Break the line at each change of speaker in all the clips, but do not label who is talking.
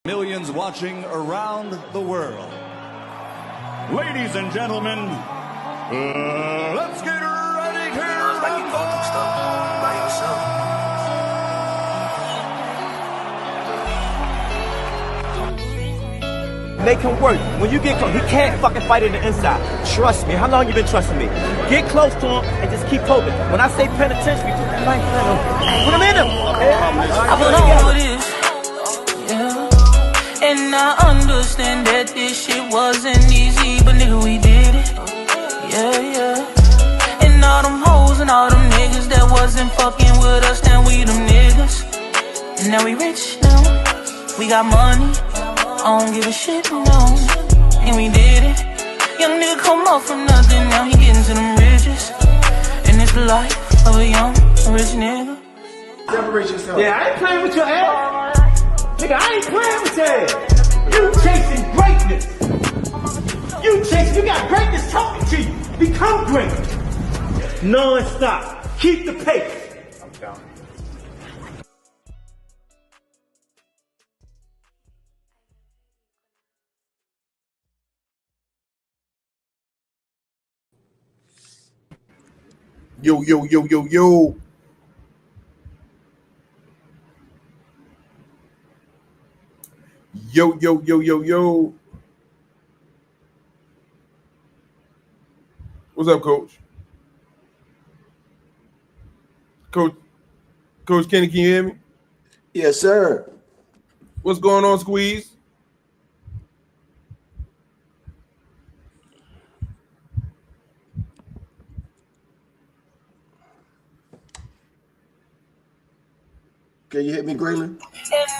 Millions watching around the world. Ladies and gentlemen, let's get ready to rumble!
Make him work. When you get close, he can't fucking fight in the inside. Trust me. How long you been trusting me? Get close to him and just keep poking. When I say penitentiary, put that knife in him. Put him in him.
I put on this, yeah. And I understand that this shit wasn't easy, but nigga, we did it. Yeah, yeah. And all them hoes and all them niggas that wasn't fucking with us, now we them niggas. And now we rich now. We got money. I don't give a shit, no. And we did it. Young nigga come up from nothing, now he getting to them riches. And it's the life of a young, rich nigga.
Separate yourself.
Yeah, I ain't playing with your ass. Nigga, I ain't playing with your ass. You chasing greatness. You got greatness talking to you. Become great. Non-stop. Keep the pace. I'm down.
Yo, yo, yo, yo, yo. Yo, yo, yo, yo, yo. What's up, Coach? Coach Kenny, can you hear me?
Yes, sir.
What's going on, Squeeze?
Can you hit me, Graylin?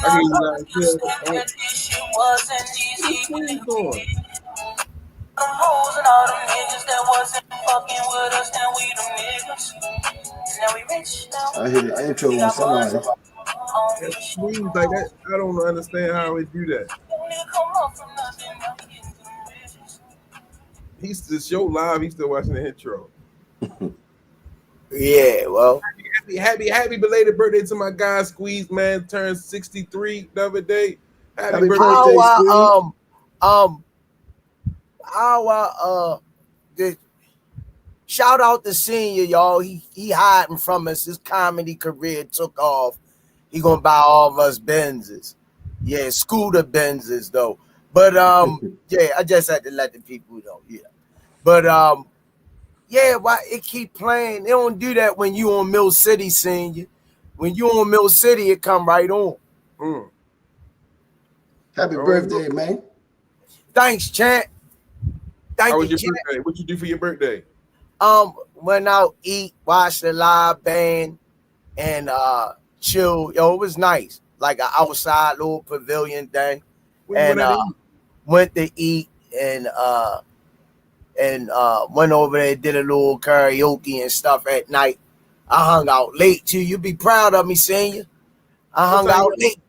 I can hear
That this shit wasn't easy, but nigga, we did it. Them hoes and all them niggas that wasn't fucking with us, now we them niggas. Now we rich now.
I hit an intro with somebody.
Squeeze like that. I don't understand how he do that. He's the show live. He's still watching the intro.
Yeah, well.
Happy belated birthday to my guy Squeeze, man. Turned 63 the other day. Happy birthday,
Squeeze. Shout out to Senior, y'all. He hiding from us. His comedy career took off. He gonna buy all of us Benzes. Yeah, scooter Benzes though. But yeah, I just had to let the people know. Yeah. But yeah, why it keep playing? They don't do that when you on Mill City, Senior. When you on Mill City, it come right on.
Happy birthday, man.
Thanks, champ.
How was your birthday? What you do for your birthday?
Went out, eat, watched the live band, and chill. Yo, it was nice. Like an outside little pavilion thing. And went to eat and went over there, did a little karaoke and stuff at night. I hung out late too. You be proud of me, Senior. I hung out late.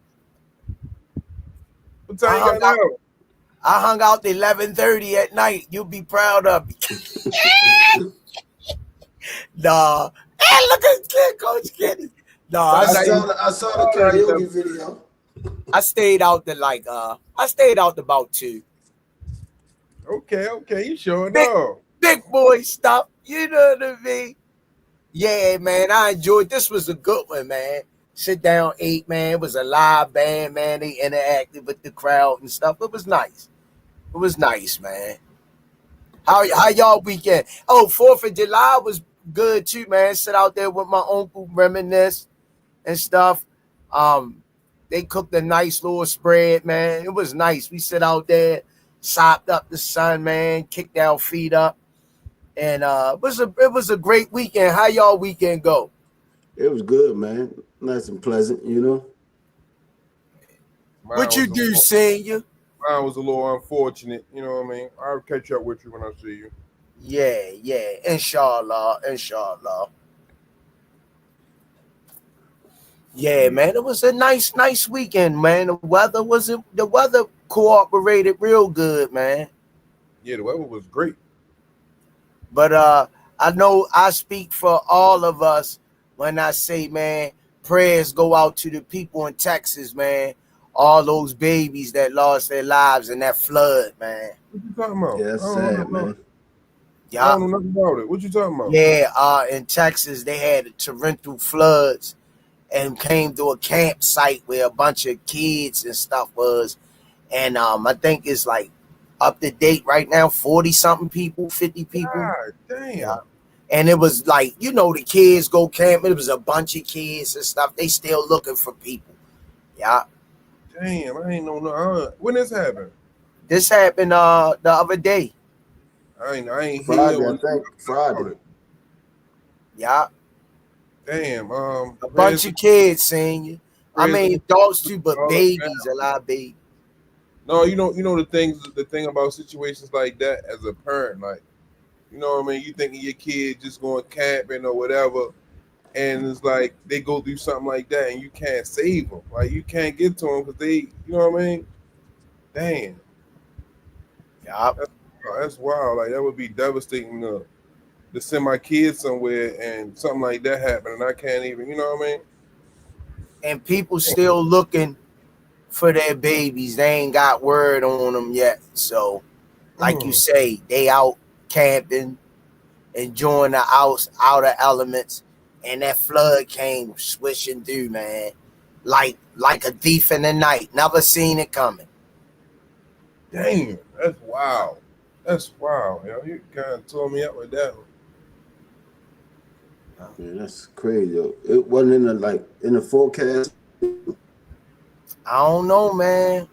What time you got out?
I hung out till 11:30 at night. You'll be proud of me. Nah. Hey, look at Coach Kenny. Nah,
I saw the karaoke video.
I stayed out to about 2.
Okay, you sure know.
Big boy stuff. You know what I mean? Yeah, man. I enjoyed this. Was a good one, man. Sit down, ate, man. It was a live band, man. They interacted with the crowd and stuff. It was nice. It was nice, man. How y'all weekend? Oh, 4th of July was good too, man. Sit out there with my uncle, reminisce and stuff. They cooked a nice little spread, man. It was nice. We sit out there, sopped up the sun, man, kicked our feet up. And it was a great weekend. How y'all weekend go?
It was good, man. Nice and pleasant, you know.
What you do, Senior?
Mine was a little unfortunate, you know what I mean? I'll catch up with you when I see you.
Yeah. Inshallah. Yeah, man. It was a nice weekend, man. The weather cooperated real good, man.
Yeah, the weather was great.
But I know I speak for all of us when I say, man, prayers go out to the people in Texas, man. all those babies that lost their lives in that flood, man.
What you talking about?
Yeah, that's
I don't know
sad,
nothing about
man.
it. I
Yeah,
don't know nothing about it. What you talking about?
yeah. In Texas, they had torrential floods and came to a campsite where a bunch of kids and stuff was, and I think it's like up to date right now, 40 something people, 50 people.
God damn.
Yeah. And it was like, the kids go camping. It was a bunch of kids and stuff. They still looking for people. Yeah.
Damn, I ain't know no. When this happened?
This happened the other day.
I ain't
Friday,
hear
I
or
think. Friday.
Yeah.
Damn.
A bunch of kids, senior. I mean, adults too, but babies, a lot of babies.
No, you know the thing about situations like that as a parent, like, you know what I mean? You thinking your kid just going camping or whatever, and it's like they go through something like that, and you can't save them. Like, you can't get to them because they, you know what I mean? Damn.
Yeah.
That's wild. Like, that would be devastating to send my kids somewhere and something like that happen, and I can't even, you know what I mean?
And people still looking for their babies. They ain't got word on them yet. So, like you say, they out camping, enjoying the outer elements, and that flood came swishing through, man. Like a thief in the night. Never seen it coming.
Damn, that's wild. That's wild, yo. You kind of tore me up with that one.
Man, that's crazy, yo. It wasn't in the forecast.
I don't know, man.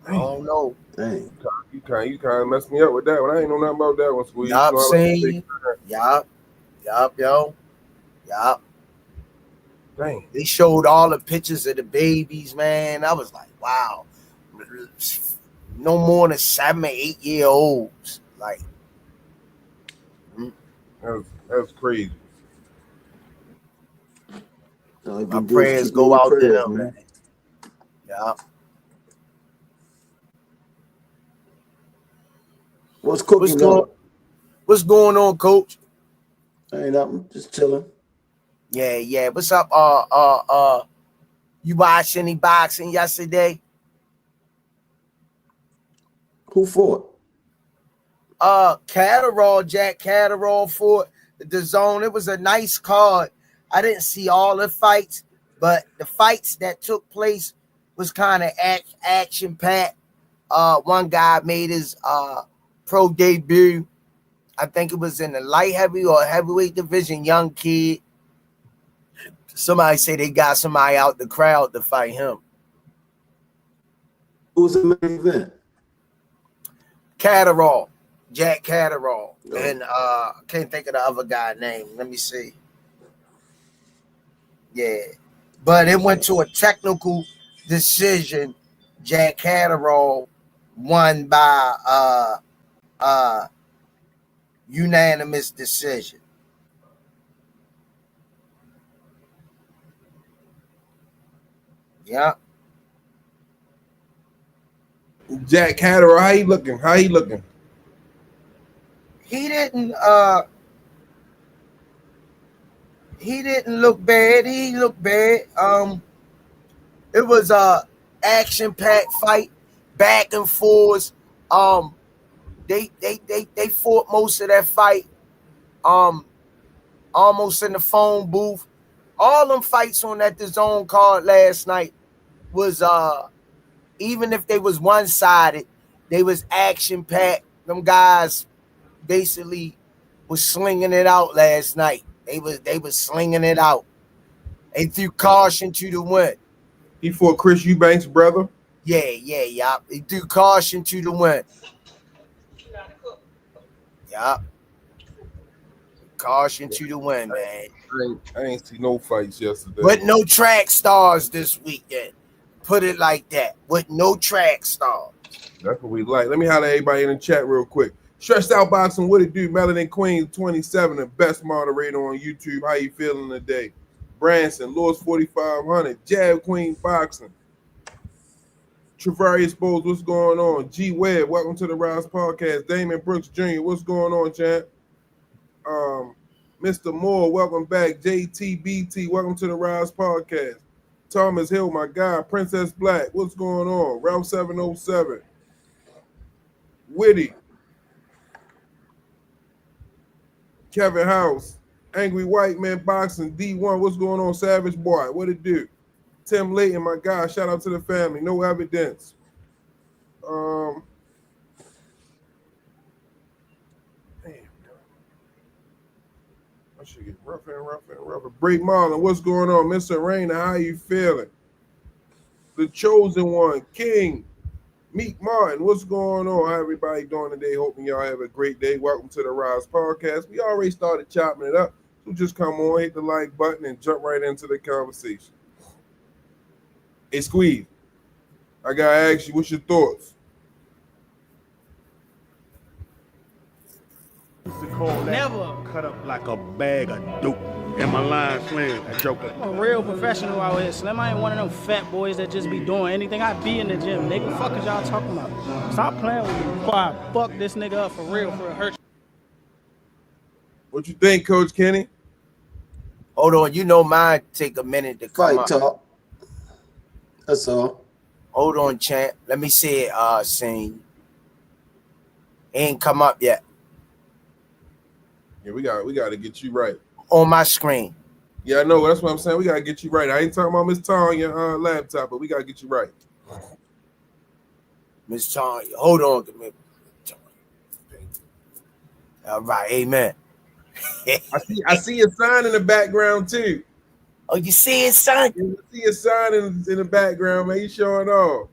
I don't know.
Dang.
You kind of messed me up with that one. I ain't know nothing about that one, Squeeze.
Yup,
You know,
saying yup, yo. Yup.
Dang.
They showed all the pictures of the babies, man. I was like, wow. No more than 7 or 8 year olds. Like,
That's crazy.
my prayers go out to them, man. Yeah.
What's cooking,
What's going on, Coach?
Ain't nothing. Just chilling.
Yeah. What's up? You watched any boxing yesterday?
Who fought?
Jack Catterall fought the zone. It was a nice card. I didn't see all the fights, but the fights that took place was kind of action packed. One guy made his pro debut. I think it was in the light heavy or heavyweight division, young kid. Somebody say they got somebody out the crowd to fight him.
Who was the main event?
Catterall, Jack Catterall. Oh. And I can't think of the other guy's name. Let me see. Yeah. But it went to a technical decision. Jack Catterall won by unanimous decision. Yeah.
Jack Catterall, how he looking?
He didn't look bad. He looked bad. It was a action-packed fight, back and forth. They fought most of that fight. Almost in the phone booth. All them fights on that DAZN card last night was even if they was one-sided, they was action-packed. Them guys basically was slinging it out last night. They was slinging it out. They threw caution to the wind.
He fought Chris Eubanks' brother?
Yeah. They threw caution to the wind. Yeah. Caution to the wind, man.
I ain't see no fights yesterday.
But no track stars this weekend. Put it like that. With no track stars.
That's what we like. Let me holler at everybody in the chat real quick. Stretched Out Boxing, what it do? Melanin Queen 27, the best moderator on YouTube. How you feeling today? Branson, Lord's 4500, Jab Queen Boxing. Travarius Bowles, what's going on? G Webb, welcome to the Rise Podcast. Damon Brooks Jr., what's going on, champ? Mr. Moore, welcome back. JTBT, welcome to the Rise Podcast. Thomas Hill, my guy. Princess Black, what's going on? Ralph 707. Witty. Kevin House. Angry White Man Boxing. D1, what's going on? Savage Boy, what it do? Tim Layton, my guy. Shout out to the family. No evidence. Damn. I should get rougher. Break Marlon, what's going on? Mr. Rainer, how you feeling? The Chosen One, King. Meek Martin, what's going on? How everybody doing today? Hoping y'all have a great day. Welcome to the Rize Podcast. We already started chopping it up, so just come on, hit the like button, and jump right into the conversation. Hey, Squeeze, I gotta ask you, what's your thoughts?
Never cut up like a bag of dope. In my line, Slim, Joker.
I'm a real professional out here, Slim. I ain't one of them fat boys that just be doing anything. I be in the gym, nigga. What the fuck is y'all talking about? Stop playing with me before I fuck this nigga up for real, for it hurt.
What you think, Coach Kenny?
Hold on, you know mine take a minute to come
Fight
up.
talk. That's all.
Hold on, champ. Let me see it, Sing. Ain't come up yet.
Yeah, we got to get you right.
On my screen.
Yeah, I know. That's what I'm saying. We got to get you right. I ain't talking about Miss Tom on your laptop, but we got to get you right.
Miss Tom, hold on. All right, amen.
I see a sign in the background, too.
Oh, you see it, son?
You see a sign in the background, man. You showing off.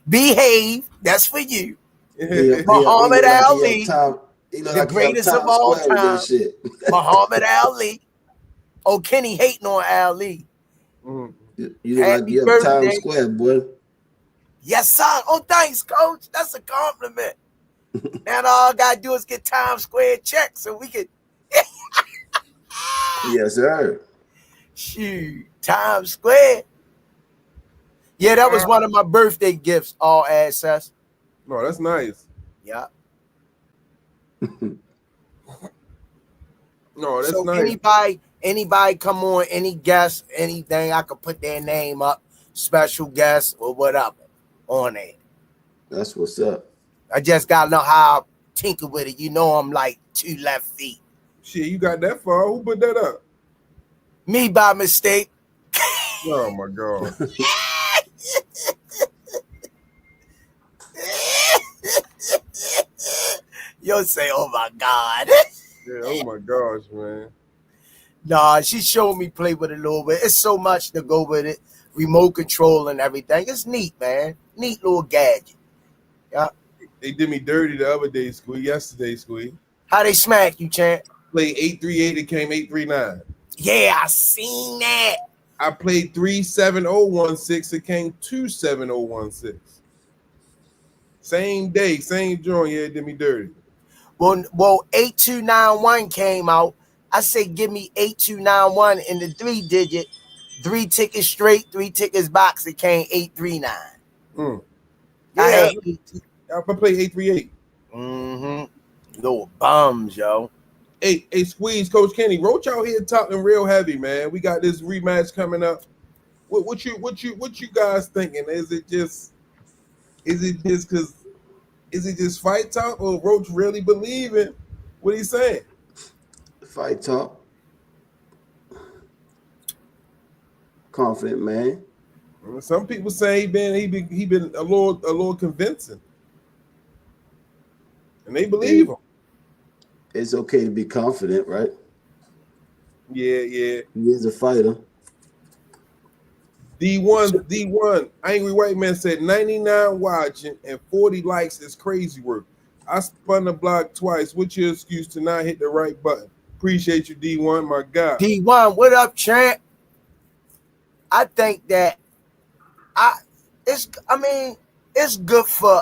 Behave. That's for you.
Yeah.
Muhammad Ali.
The
The greatest of all time, Muhammad Ali. Oh, Kenny hating on Ali.
You look like you're
birthday.
Times Square, boy.
Yes, sir. Oh, thanks, coach. That's a compliment. Now all I gotta do is get Times Square checked so we can.
Yes, sir.
Shoot, Times Square. Yeah, that was one of my birthday gifts. All access.
No, that's nice.
Yeah.
No, that's
so
nice.
Anybody come on, any guest, anything, I could put their name up, special guest or whatever on it.
That's what's up.
I just gotta know how I tinker with it. You know I'm like 2 left feet.
Shit, you got that far. Who put that up?
Me by mistake.
Oh my God.
You'll say, oh my God.
Yeah, oh my gosh, man.
Nah, she showed me play with it a little bit. It's so much to go with it. Remote control and everything. It's neat, man. Neat little gadget. Yeah.
They did me dirty the other day, yesterday, Squee.
How they smack you, champ?
Played 838, it came 839.
Yeah, I seen that.
I played 37016, it came 27016. Same day, same joint, yeah, it did me dirty.
Well, 8291 came out. I say give me 8291 in the 3-digit, 3 tickets straight, 3 tickets box. It came 839.
Yeah, I play 838.
Little bums, yo.
Hey, Squeeze, Coach Kenny, Roach out here talking real heavy, man. We got this rematch coming up. What you guys thinking? Is it just fight talk, or Roach really believing what he's saying?
Fight talk. Confident man.
Some people say he been a little convincing, and they believe him.
It's okay to be confident, right?
Yeah.
He is a fighter.
D1, Angry White Man said 99 watching and 40 likes is crazy work. I spun the block twice. What's your excuse to not hit the right button? Appreciate you, D1, my guy.
D1, what up, champ? I think that it's good for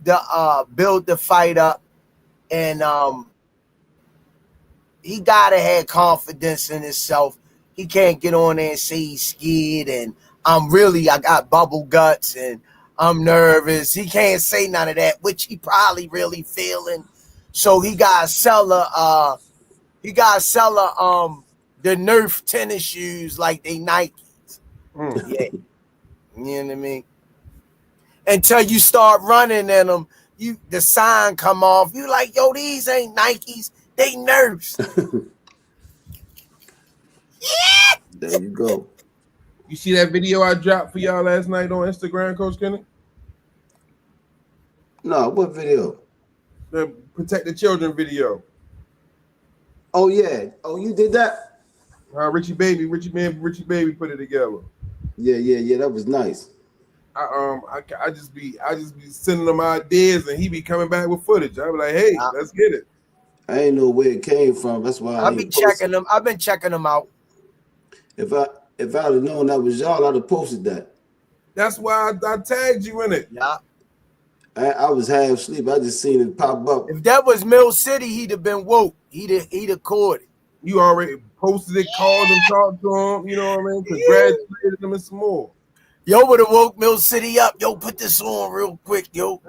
the build the fight up, and he gotta have confidence in himself. He can't get on there and say he's scared and I got bubble guts and I'm nervous. He can't say none of that, which he probably really feeling. So he gotta sell a the Nerf tennis shoes like they Nikes.
Mm.
Yeah. You know what I mean? Until you start running in them, the sign come off. You like, yo, these ain't Nikes, they Nerfs.
There you go.
You see that video I dropped for y'all last night on Instagram, Coach Kenny?
No, what video?
The Protect the Children video.
Oh yeah. Oh, you did that?
Richie Baby put it together.
Yeah. That was nice.
I just be sending him ideas and he be coming back with footage. I be like, hey, let's get it.
I ain't know where it came from. That's why
I've been checking them. I've been checking them out.
If I'd have known that was y'all, I'd have posted that.
That's why I tagged you in it.
Yeah.
I was half asleep. I just seen it pop up.
If that was Mill City, he'd have been woke. He'd have caught it.
You already posted it, called him, talked to him. You know what I mean? Congratulated him and some more.
Yo would have woke Mill City up. Yo, put this on real quick, yo.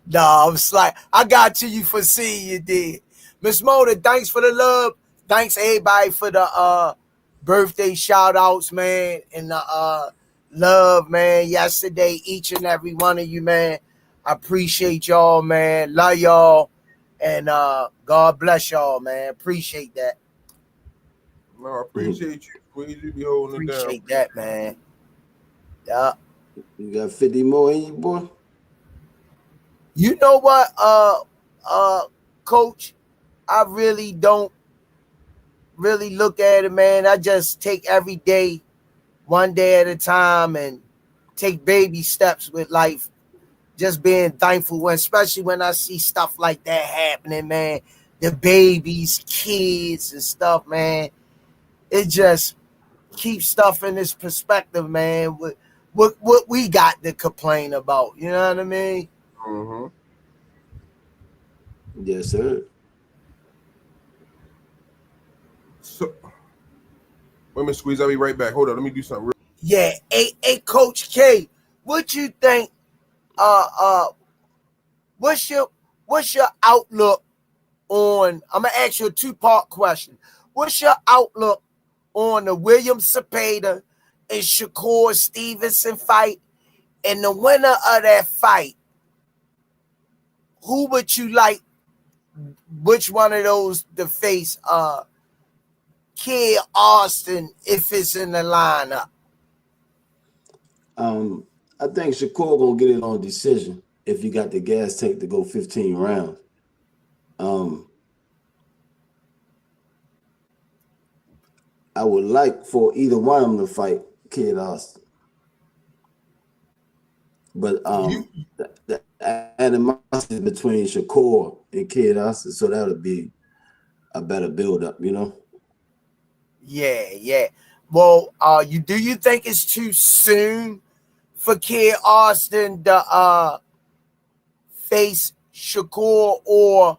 Nah, I was like, I got to you for seeing you did. Miss Mona, thanks for the love. Thanks everybody for the birthday shout outs, man, and the love, man. Yesterday, each and every one of you, man. I appreciate y'all, man. Love y'all. And God bless y'all, man. Appreciate that.
No, I appreciate you. Please, you be holding it down.
Appreciate that, man. Yeah.
You got 50 more in you, boy?
You know what, Coach? I really don't really look at it, man. I just take every day, one day at a time, and take baby steps with life. Just being thankful, especially when I see stuff like that happening, man. The babies, kids, and stuff, man. It just keeps stuff in this perspective, man. What we got to complain about, you know what I mean?
Mm-hmm.
Yes, sir.
So, wait a minute, Squeeze. I'll be right back. Hold on. Let me do something real.
Yeah. Hey, Coach K, what you think? What's your outlook on? I'm gonna ask you a 2-part question. What's your outlook on the William Zepeda and Shakur Stevenson fight? And the winner of that fight, who would you like? Which one of those to face Kid Austin if it's in the lineup?
I think Shakur gonna get it on decision if you got the gas tank to go 15 rounds. I would like for either one of them to fight Kid Austin. But the animosity between Shakur and Kid Austin, so that would be a better build-up, you know?
Yeah. Well, do you think it's too soon for Kid Austin to face Shakur, or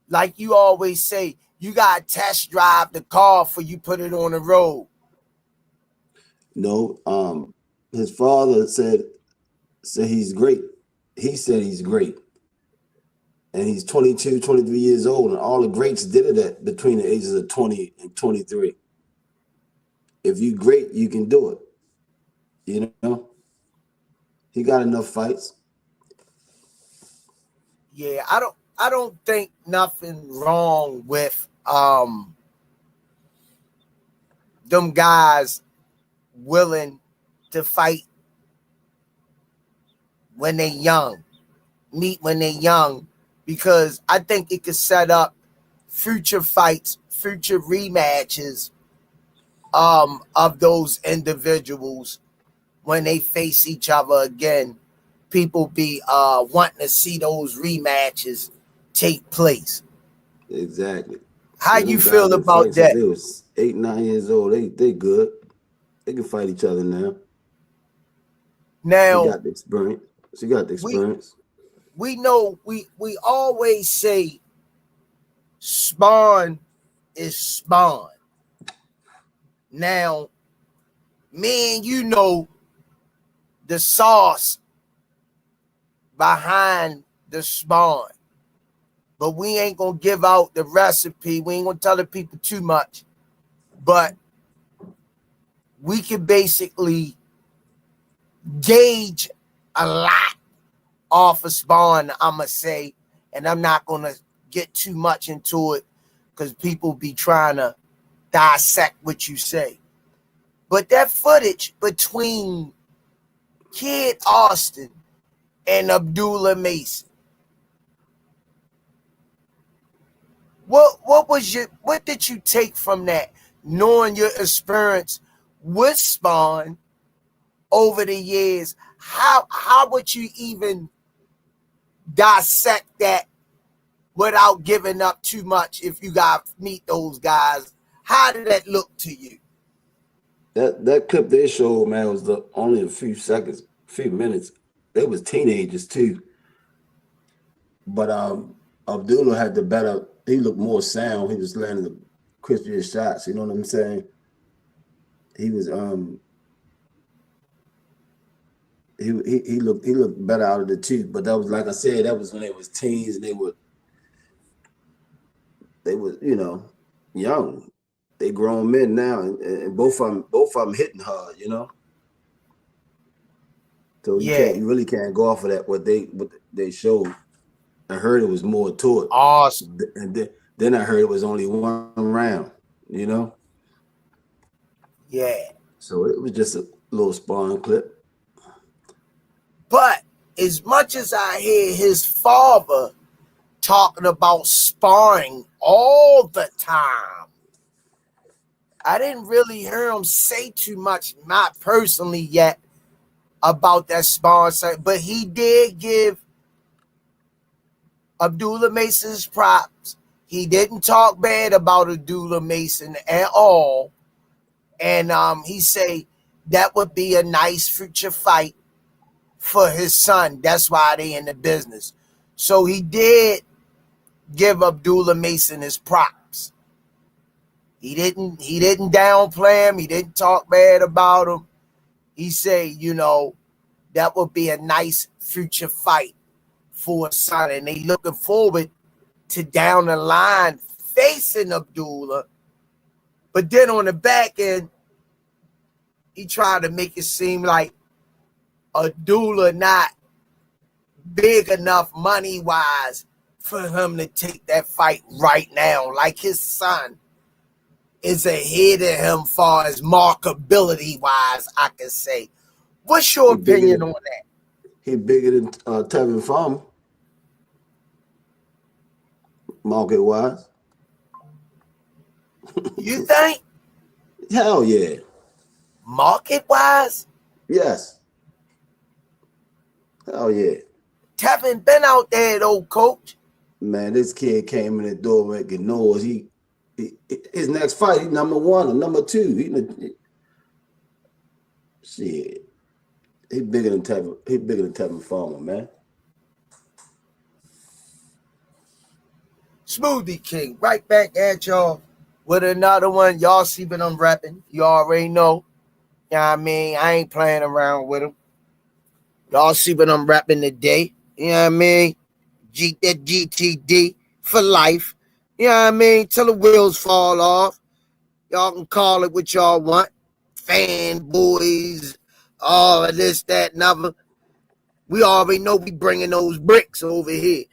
like you always say, you got to test drive the car before you put it on the road?
No, his father said he's great. He said he's great. And he's 22, 23 years old, and all the greats did it between the ages of 20 and 23. If you great, you can do it. You know? He got enough fights.
Yeah, I don't think nothing wrong with them guys willing to fight when they young, meet when they young, because I think it could set up future fights, future rematches of those individuals when they face each other again. People be wanting to see those rematches take place.
Exactly.
How you feel about that?
They was 8, 9 years old. They good. They can fight each other now.
Now
they got the experience. She got the experience.
We know we always say spawn is spawn. Now, me and you know the sauce behind the spawn. but we ain't gonna give out the recipe. We ain't gonna tell the people too much, but we can basically gauge a lot off of Spawn, I'ma say, and I'm not gonna get too much into it because people be trying to dissect what you say. But that footage between Kid Austin and Abdullah Mason, what did you take from that, knowing your experience with Spawn over the years? How would you even dissect that without giving up too much if you got meet those guys? How did that look to you?
That clip they showed, man, was only a few seconds, few minutes. They was teenagers too. But Abdullah had the better, he looked more sound. He was landing the crispier shots, you know what I'm saying? He was he looked better out of the two. But that was, like I said, that was when they was teens and they were, you know, young. They grown men now, and both of them hitting hard, you know. So you really can't go off of that what they showed. I heard it was more to it.
Awesome.
And then I heard it was only one round, you know.
Yeah.
So it was just a little Spawn clip.
But as much as I hear his father talking about sparring all the time, I didn't really hear him say too much, not personally yet, about that sparring side. But he did give Abdullah Mason's props. He didn't talk bad about Abdullah Mason at all. And he say that would be a nice future fight for his son. That's why they in the business. So he did give Abdullah Mason his props. He didn't downplay him. He didn't talk bad about him. He say, you know, that would be a nice future fight for his son. And they looking forward to down the line facing Abdullah. But then on the back end, he tried to make it seem like Abdullah not big enough money-wise for him to take that fight right now. Like his son is ahead of him far as markability-wise, I can say. What's your opinion on that?
He bigger than Tevin Farmer, market-wise.
You think?
Hell yeah.
Market-wise?
Yes. Hell yeah.
Tevin been out there, though, coach.
Man, this kid came in the door making noise. His next fight, he number one or number two. Shit. He bigger than Tevin Farmer, man.
Smoothie King, right back at y'all with another one. Y'all see what I'm repping. You already know. You know what I mean? I ain't playing around with them. Y'all see what I'm repping today. You know what I mean? That GTD for life. You know what I mean? Till the wheels fall off. Y'all can call it what y'all want. Fanboys, all of this, that, and other. We already know we bringing those bricks over here.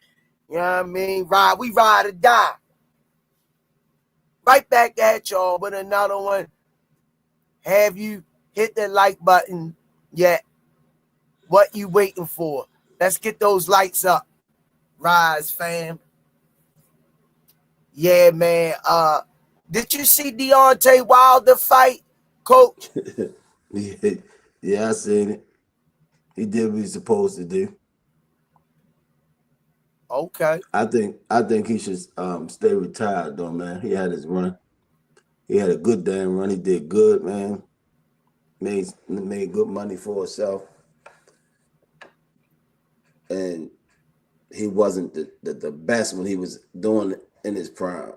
You know what I mean? We ride or die. Right back at y'all with another one. Have you hit the like button yet? What you waiting for? Let's get those lights up. Rize fam. Yeah, man. Did you see Deontay Wilder fight, coach?
Yeah, I seen it. He did what he's supposed to do.
Okay.
I think he should stay retired though, man. He had his run. He had a good damn run. He did good, man. Made good money for himself. And he wasn't the best when he was doing it in his prime.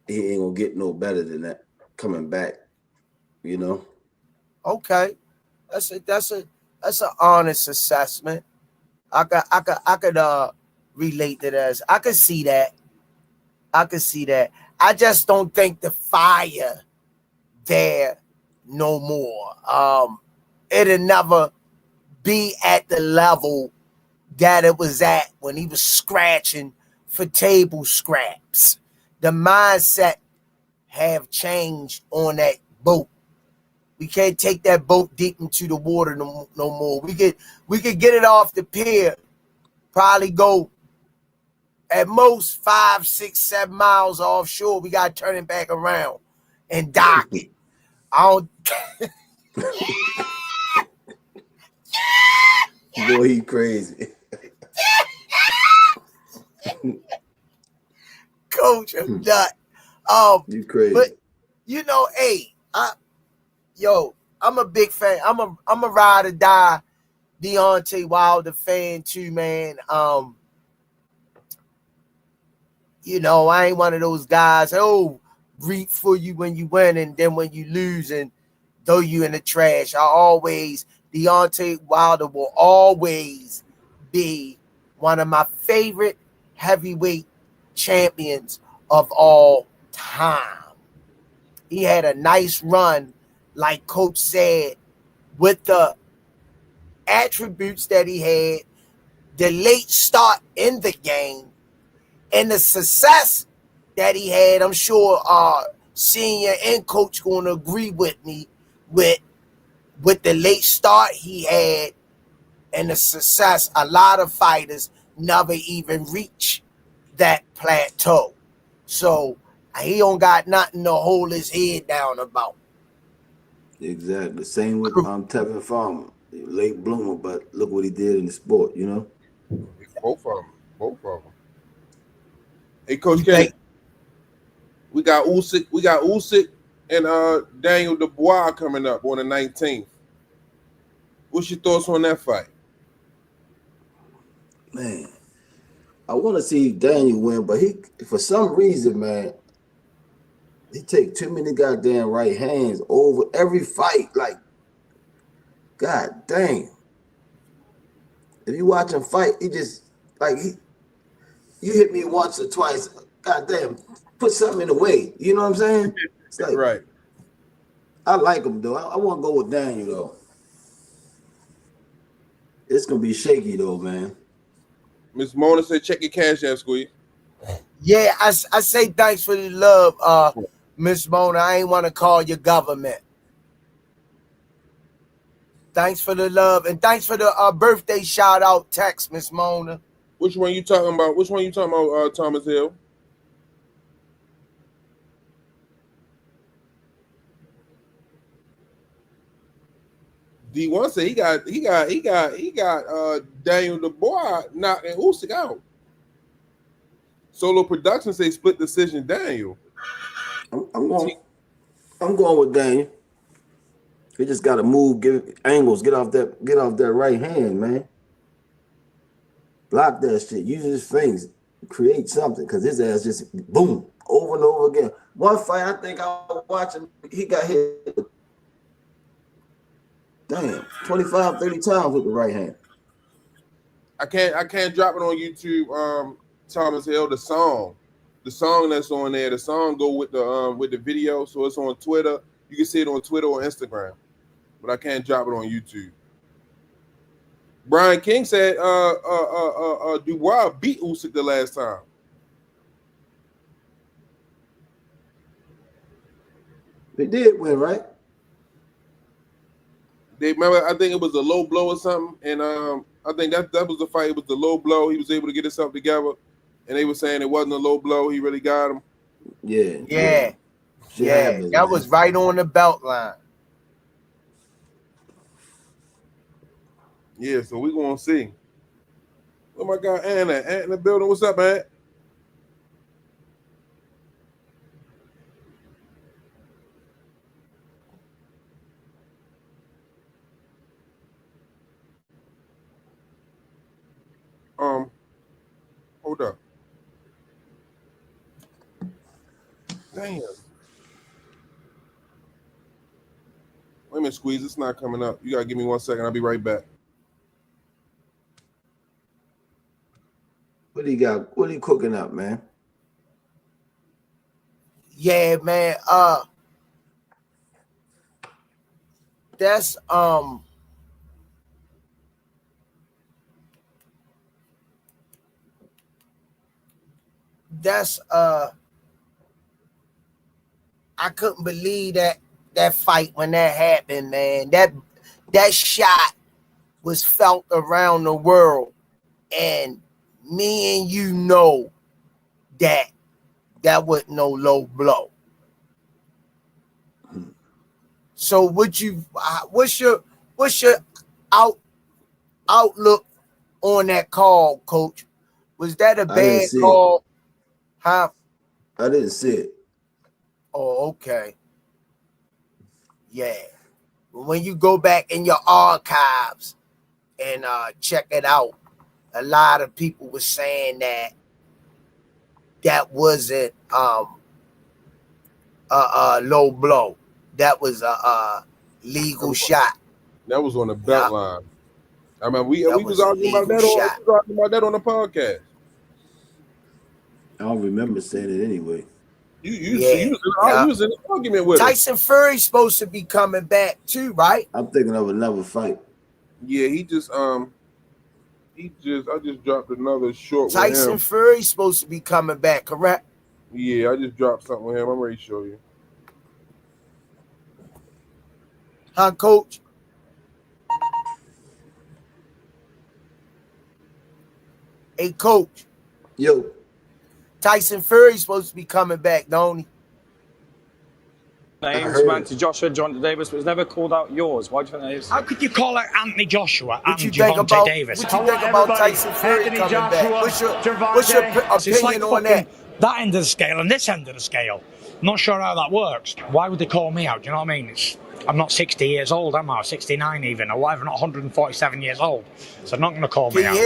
He ain't gonna get no better than that coming back, you know.
Okay. That's an honest assessment. I could relate to this. I could see that. I just don't think the fire there no more. It'll never be at the level that it was at when he was scratching for table scraps. The mindset have changed on that boat. We can't take that boat deep into the water no more. We could get it off the pier, probably go at most 5, 6, 7 miles offshore. We got to turn it back around and dock it. I don't.
Boy, he crazy.
Coach, I'm nut.
You crazy.
But you know, hey, I'm a big fan. I'm a ride or die Deontay Wilder fan too, man. You know, I ain't one of those guys, reap for you when you win, and then when you lose and throw you in the trash. Deontay Wilder will always be one of my favorite heavyweight champions of all time. He had a nice run, like Coach said, with the attributes that he had, the late start in the game, and the success that he had. I'm sure senior and coach going to agree with me with the late start he had and the success. A lot of fighters never even reach that plateau. So he don't got nothing to hold his head down about.
Exactly. Same with Tevin Farmer. Late bloomer, but look what he did in the sport, you know?
Both of them. Hey, Coach Kenny, we got Usyk and Daniel Dubois coming up on the 19th. What's your thoughts on that fight?
Man, I want to see Daniel win, but he, for some reason, man, he take too many goddamn right hands over every fight. Like, god dang. If you watch him fight, he just, like, you hit me once or twice, god damn, put something in the way. You know what I'm saying? It's like,
right.
I like him, though. I want to go with Daniel, though. It's going to be shaky, though, man.
Miss Mona said, check your cash app, Squeeze.
Yeah, I say thanks for the love, Miss Mona. I ain't want to call your government. Thanks for the love, and thanks for the birthday shout-out text, Miss Mona.
Which one you talking about, Thomas Hill? D1 said he got Daniel Dubois knocking Usyk out. Solo Production say split decision Daniel.
I'm going with Daniel. He just got to move, give angles, get off that right hand, man. Block that shit. Use his fingers, create something, because his ass just boom over and over again. One fight, I think I was watching, he got hit. Damn, 25, 30 times with the right hand.
I can't drop it on YouTube, Thomas Hill, the song that's on there, the song go with the video, so it's on Twitter. You can see it on Twitter or Instagram, but I can't drop it on YouTube. Brian King said Dubois beat Usyk the last time.
They did win, right?
They remember, I think it was a low blow or something, and I think that was the fight. It was the low blow. He was able to get himself together, and they were saying it wasn't a low blow. He really got him.
Yeah. That was right on the belt line.
Yeah, so we're gonna see. Oh my God, Ant in the building. What's up, man? Hold up. Damn. Wait a minute, Squeeze. It's not coming up. You gotta give me 1 second. I'll be right back.
What he got? What he cooking up, man?
Yeah, man. That's I couldn't believe that fight when that happened, man. That shot was felt around the world, and me and you know that wasn't no low blow. So what's your outlook on that call, Coach? Was that a bad call? Huh?
I didn't see it.
Oh, okay. Yeah. When you go back in your archives and check it out, a lot of people were saying that wasn't a low blow. That was a legal shot.
That was on the belt line. I mean, we was arguing about that on the podcast.
I don't remember saying it anyway.
You was in an argument with
Tyson Fury's supposed to be coming back too, right?
I'm thinking of another fight.
Yeah, I just dropped another short
Tyson
with him.
Fury's supposed to be coming back, correct?
Yeah, I just dropped something with him. I'm ready to show you.
Huh, Coach? Hey, Coach.
Yo.
Tyson Fury's supposed to be coming back, don't he?
Names ran to Joshua, John Davis, but was never called out yours. Why do you think that is?
How could you call out Anthony Joshua and
Javante
Davis?
What you think about Tyson Fury coming back? What's your opinion on that?
That end of the scale and this end of the scale. Not sure how that works. Why would they call me out? Do you know what I mean? I'm not 60 years old, am I? 69 even, or whatever, not 147 years old. So they're not going to call me out.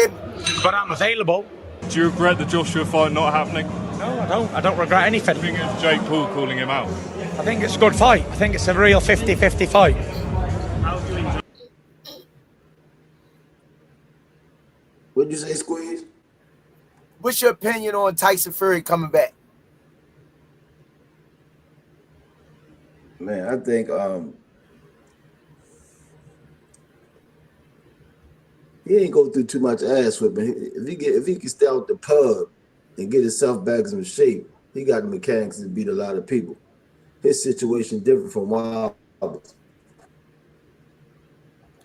But I'm available.
Do you regret the Joshua fight not happening?
No, I don't. I don't regret anything.
I think it's Jake Paul calling him out.
I think it's a good fight. I think it's a real 50-50 fight.
What'd you say, Squeeze?
What's your opinion on Tyson Fury coming back?
Man, I think he ain't go through too much ass whipping. If he can stay out the pub and get himself back in shape, he got the mechanics to beat a lot of people. His situation different from Wilder's.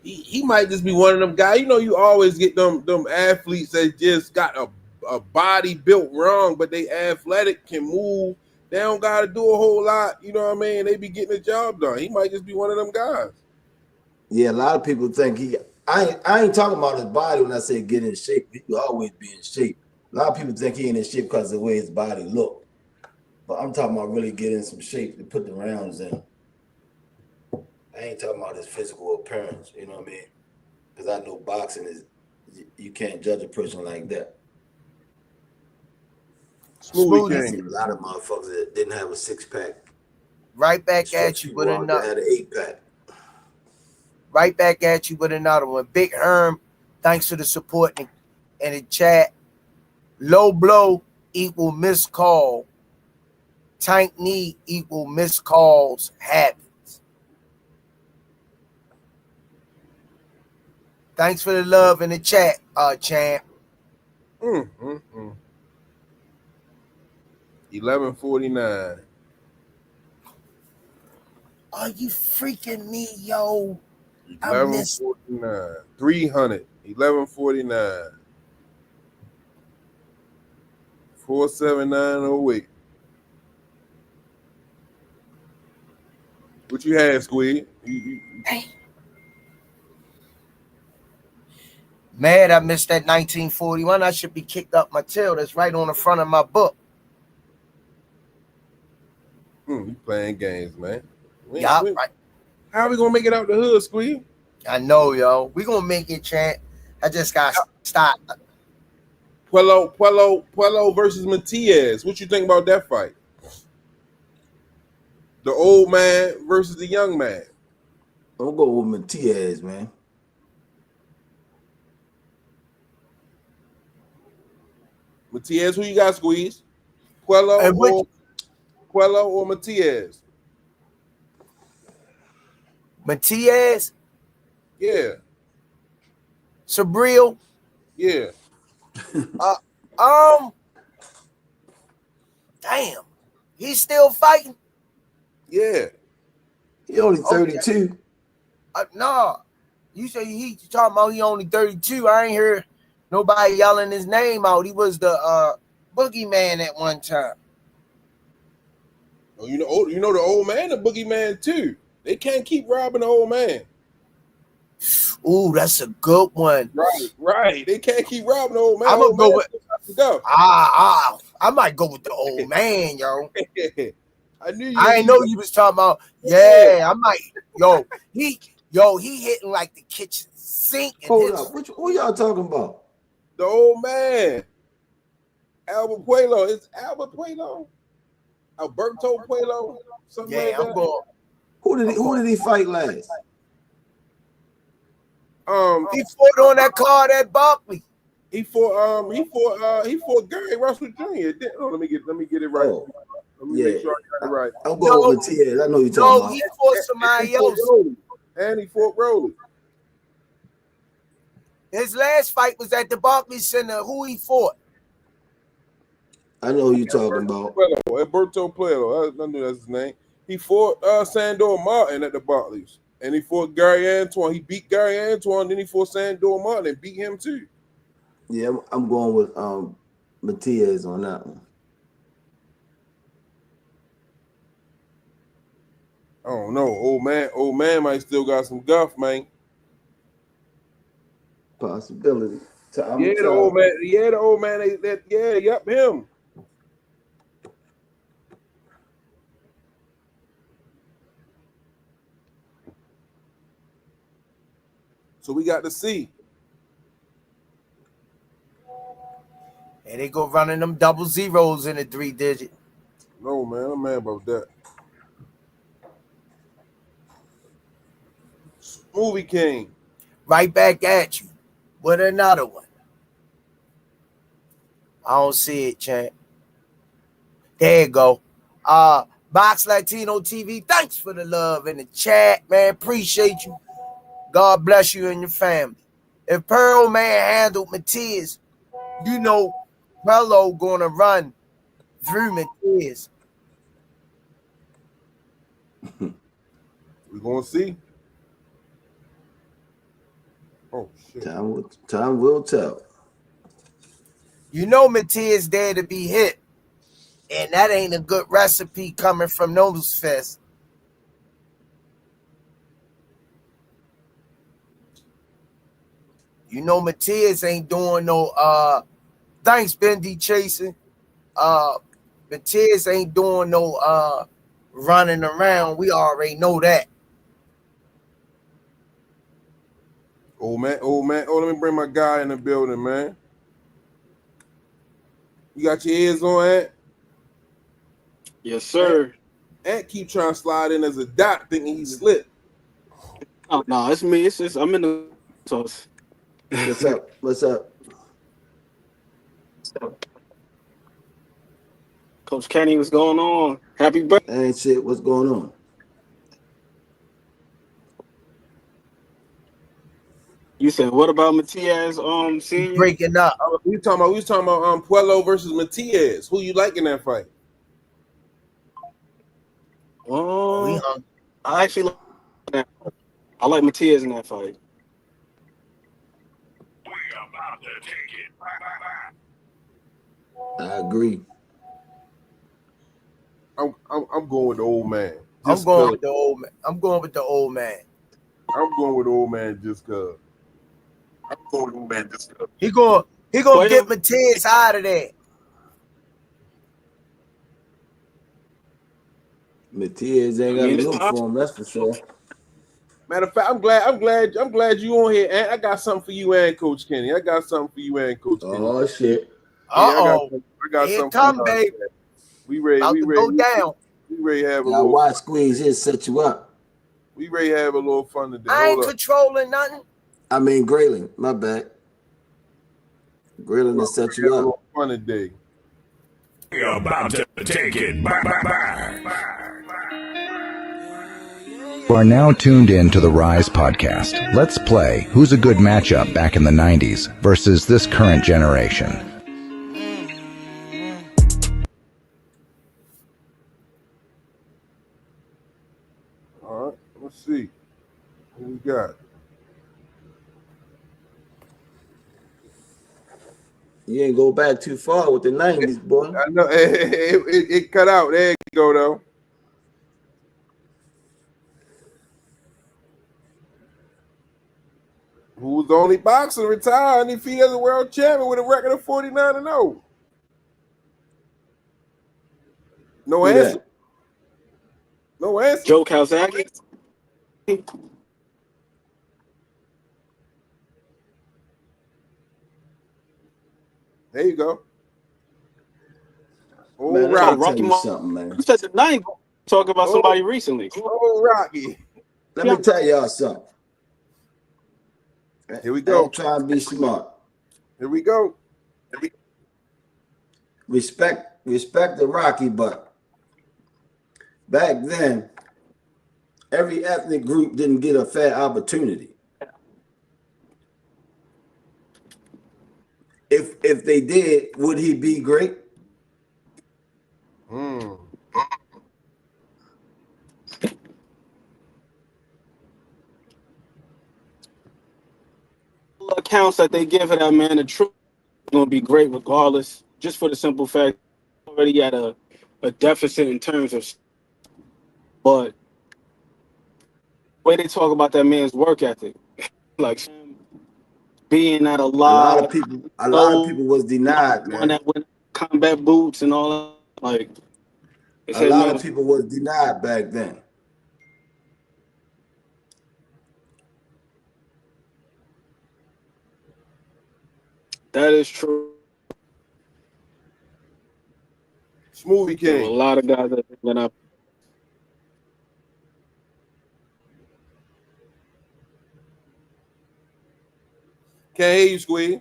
He might just be one of them guys. You know, you always get them athletes that just got a body built wrong, but they athletic, can move. They don't got to do a whole lot. You know what I mean? They be getting the job done. He might just be one of them guys.
Yeah, a lot of people think I ain't talking about his body when I say get in shape. He will always be in shape. A lot of people think he ain't in shape because of the way his body look. But I'm talking about really getting in some shape to put the rounds in. I ain't talking about his physical appearance, you know what I mean? Because I know boxing is, you can't judge a person like that.
Smooth.
I see a lot of motherfuckers that didn't have a 6-pack.
Right back at you with another.
Had an 8-pack.
Right back at you with another one. Big Herm, thanks for the support in the chat. Low blow equal missed call. Tank knee equal missed calls habits. Thanks for the love in the chat, champ.
11:49.
Are you freaking me, yo?
11:49. 300. 11:49. 479.08. What you had, Squid?
Mad I missed that 1941. I should be kicked up my tail. That's right on the front of my book.
You playing games, man.
Right.
How are we gonna make it out the hood, Squeeze?
I know, yo. We gonna make it, champ. I just got stop.
Puello versus Matias. What you think about that fight? The old man versus the young man.
I'll go with Matias, man.
Matias, who you got, Squeeze? Puello or Matias?
Matias?
Yeah.
Sabril?
Yeah.
Damn. He's still fighting?
Yeah.
He only 32.
No. You say he talking about he only 32. I ain't hear nobody yelling his name out. He was the boogeyman at one time.
Oh, you know the old man, the boogeyman too. They can't keep robbing the old man.
Ooh, that's a good one.
Right. They can't keep robbing the old man.
I'm gonna go with
go.
I might go with the old man, yo.
I knew you.
I didn't know you was talking about. Yeah, I might. He hitting like the kitchen sink.
Hold up, who y'all talking about?
The old man, Albert Puello. It's Albert Puello, Alberto Puello. Something like that.
I'm going.
Who did he fight last?
He fought on that card at Barkley.
He fought Gary Russell Jr. Let me get it right.
Oh,
Let me make sure I got it right.
I'm going with Matias. I know you're talking about.
He fought somebody else.
And he fought Rowley.
His last fight was at the Barclays Center. Who he fought?
I know who you're talking about.
Alberto Puello. I knew that's his name. He fought Sandor Martin at the Barclays. And he fought Gary Antoine. He beat Gary Antoine, then he fought Sandor Martin and beat him too.
Yeah, I'm going with Matias on that one.
I don't know. Old man might still got some guff, man.
Possibility.
The old man. Yeah, the old man. Yep, him. So we got to see.
And they go running them double zeros in the 3-digit.
No, man. I'm mad about that. Movie King.
Right back at you with another one. I don't see it, champ. There you go. Box Latino TV, thanks for the love in the chat, man. Appreciate you. God bless you and your family. If Pearl Man handled Matias, you know Pello gonna run through Matias.
We're gonna see. Oh shit.
Time will tell.
You know Matias there to be hit. And that ain't a good recipe coming from Noodles Fest. You know Matias ain't doing no thanks Bendy chasing. Matias ain't doing no running around. We already know that.
Old man. Oh, let me bring my guy in the building, man. You got your ears on, Ant?
Yes, sir.
Ant keep trying to slide in as a dot, thinking he slipped.
Oh no, it's me. It's just I'm in the sauce.
What's up?
Coach Kenny, what's going on? Happy birthday.
Ain't shit. What's going on?
You said what about Matias senior?
Breaking up.
We was talking about Puello versus Matias. Who you like in that fight?
I actually like that. I like Matias in that fight.
I agree.
I'm going with the old man.
I'm going with the old man. I'm going with the old man
just cause.
He gonna get Matias out of there.
Matias ain't got to look for him, that's for sure.
Matter of fact, I'm glad you on here, and I got something for you and Coach Kenny.
Oh shit.
I got
Here
something
come,
for
baby.
We ready to
go down.
We ready to have a
Now
little
watch Squeeze here set you up.
We ready to have a little fun today.
I ain't controlling nothing.
I mean Grayling, my bad. Grayling to set you up.
fun today.
We're about to take it back.
You are now tuned in to the Rize podcast. Let's play Who's a Good Matchup back in the 90s versus this current generation.
All right, let's see. What we got?
You ain't go back too far with the 90s, boy.
I know it cut out. There you go, though. Who was the only boxer retired undefeated as a world champion with a record of 49-0? No answer. No answer.
Joe Calzaghe.
There you go. Oh,
Man,
Rocky.
let me tell you something, man.
You said the 90s. Talk about somebody recently.
Oh, Rocky.
Let me tell y'all something.
Here we go.
I'm trying to be smart.
Here we go.
Respect the Rocky, but back then, every ethnic group didn't get a fair opportunity. If they did, would he be great?
Accounts that they give of that man, the truth is going to be great regardless, just for the simple fact already at a deficit in terms of, but the way they talk about that man's work ethic, like being at a lot
of people was denied, man.
That went combat boots and all that, like
a lot of people was denied back then.
That is true.
Smoothie King.
A lot of guys that went up.
Can't hear you, Squeeze.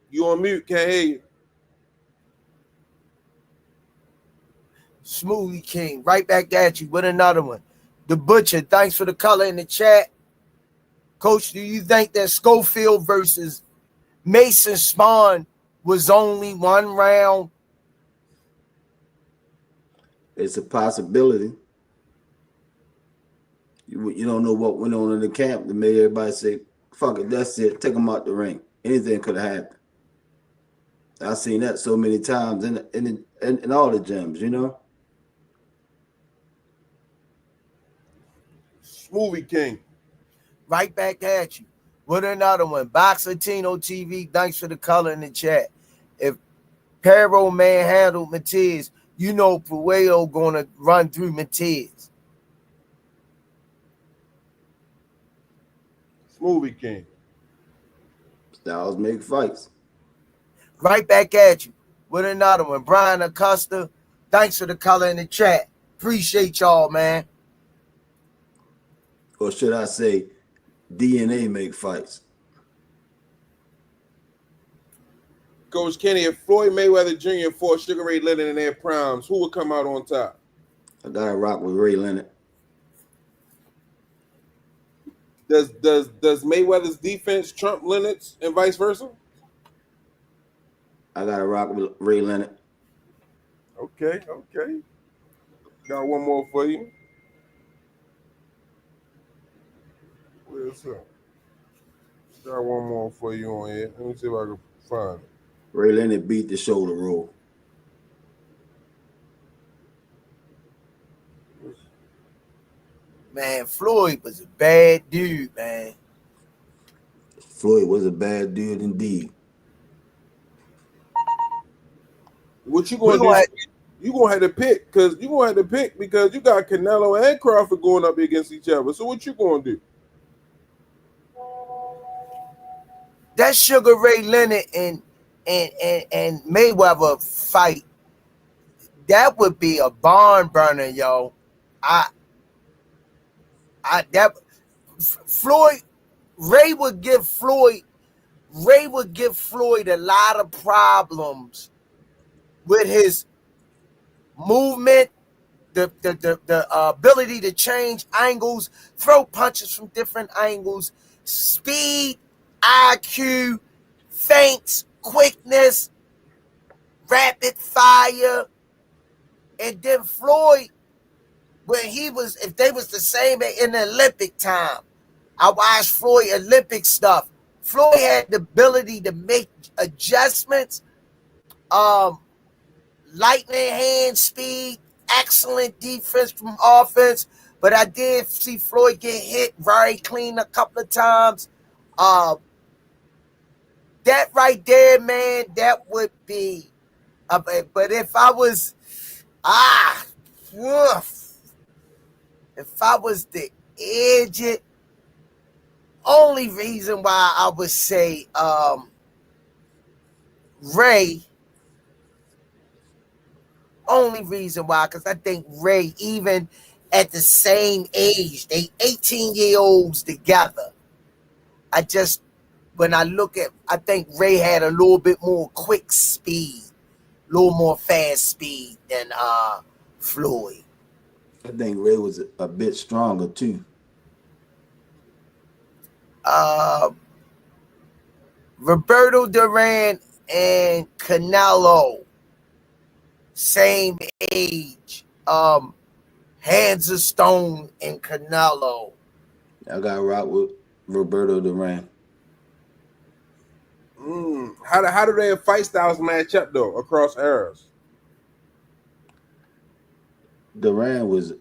You on mute. Can't hear you.
Smoothie King, right back at you with another one. The Butcher, thanks for the color in the chat. Coach, do you think that Schofield versus Mason Spawn was only one round?
It's a possibility. You don't know what went on in the camp that made everybody say, fuck it, that's it, take them out the ring. Anything could have happened. I've seen that so many times in all the gyms, you know?
Smoothie King.
Right back at you with another one. Box Latino TV, thanks for the color in the chat. If Perro manhandled Matiz, you know Puello gonna run through Matiz.
Smoothie King.
Styles make fights.
Right back at you with another one. Brian Acosta, thanks for the color in the chat. Appreciate y'all, man.
Or should I say, DNA make fights.
Coach Kenny, if Floyd Mayweather Jr. fought Sugar Ray Leonard in their primes, who would come out on top?
I gotta rock with Ray Leonard.
Does Mayweather's defense trump Leonard's and vice versa?
I gotta rock with Ray Leonard.
Okay. Got one more for you. Where's that? Got one more for you on here. Let me see if I can find it.
Ray Leonard beat the shoulder roll.
Man, Floyd was a bad dude, man.
Floyd was a bad dude indeed.
What you gonna do? You gonna have to pick because you got Canelo and Crawford going up against each other. So what you gonna do?
That Sugar Ray Leonard and Mayweather fight, that would be a barn burner, yo. Floyd, Ray would give Floyd Ray would give Floyd a lot of problems with his movement, the ability to change angles, throw punches from different angles, speed, IQ, feints, quickness, rapid fire. And then Floyd, if they was the same in the Olympic time, I watched Floyd Olympic stuff. Floyd had the ability to make adjustments, lightning hand speed, excellent defense from offense. But I did see Floyd get hit very clean a couple of times. That right there, man, that would be. But if I was, if I was the idiot, only reason why I would say Ray. Only reason why, because I think Ray, even at the same age, they 18-year-olds together. When I look at, I think Ray had a little bit more quick speed, a little more fast speed than Floyd.
I think Ray was a bit stronger too.
Roberto Duran and Canelo, same age. Hands of Stone and Canelo.
I got to rock with Roberto Duran.
How do their fight styles match up though across eras?
Duran was,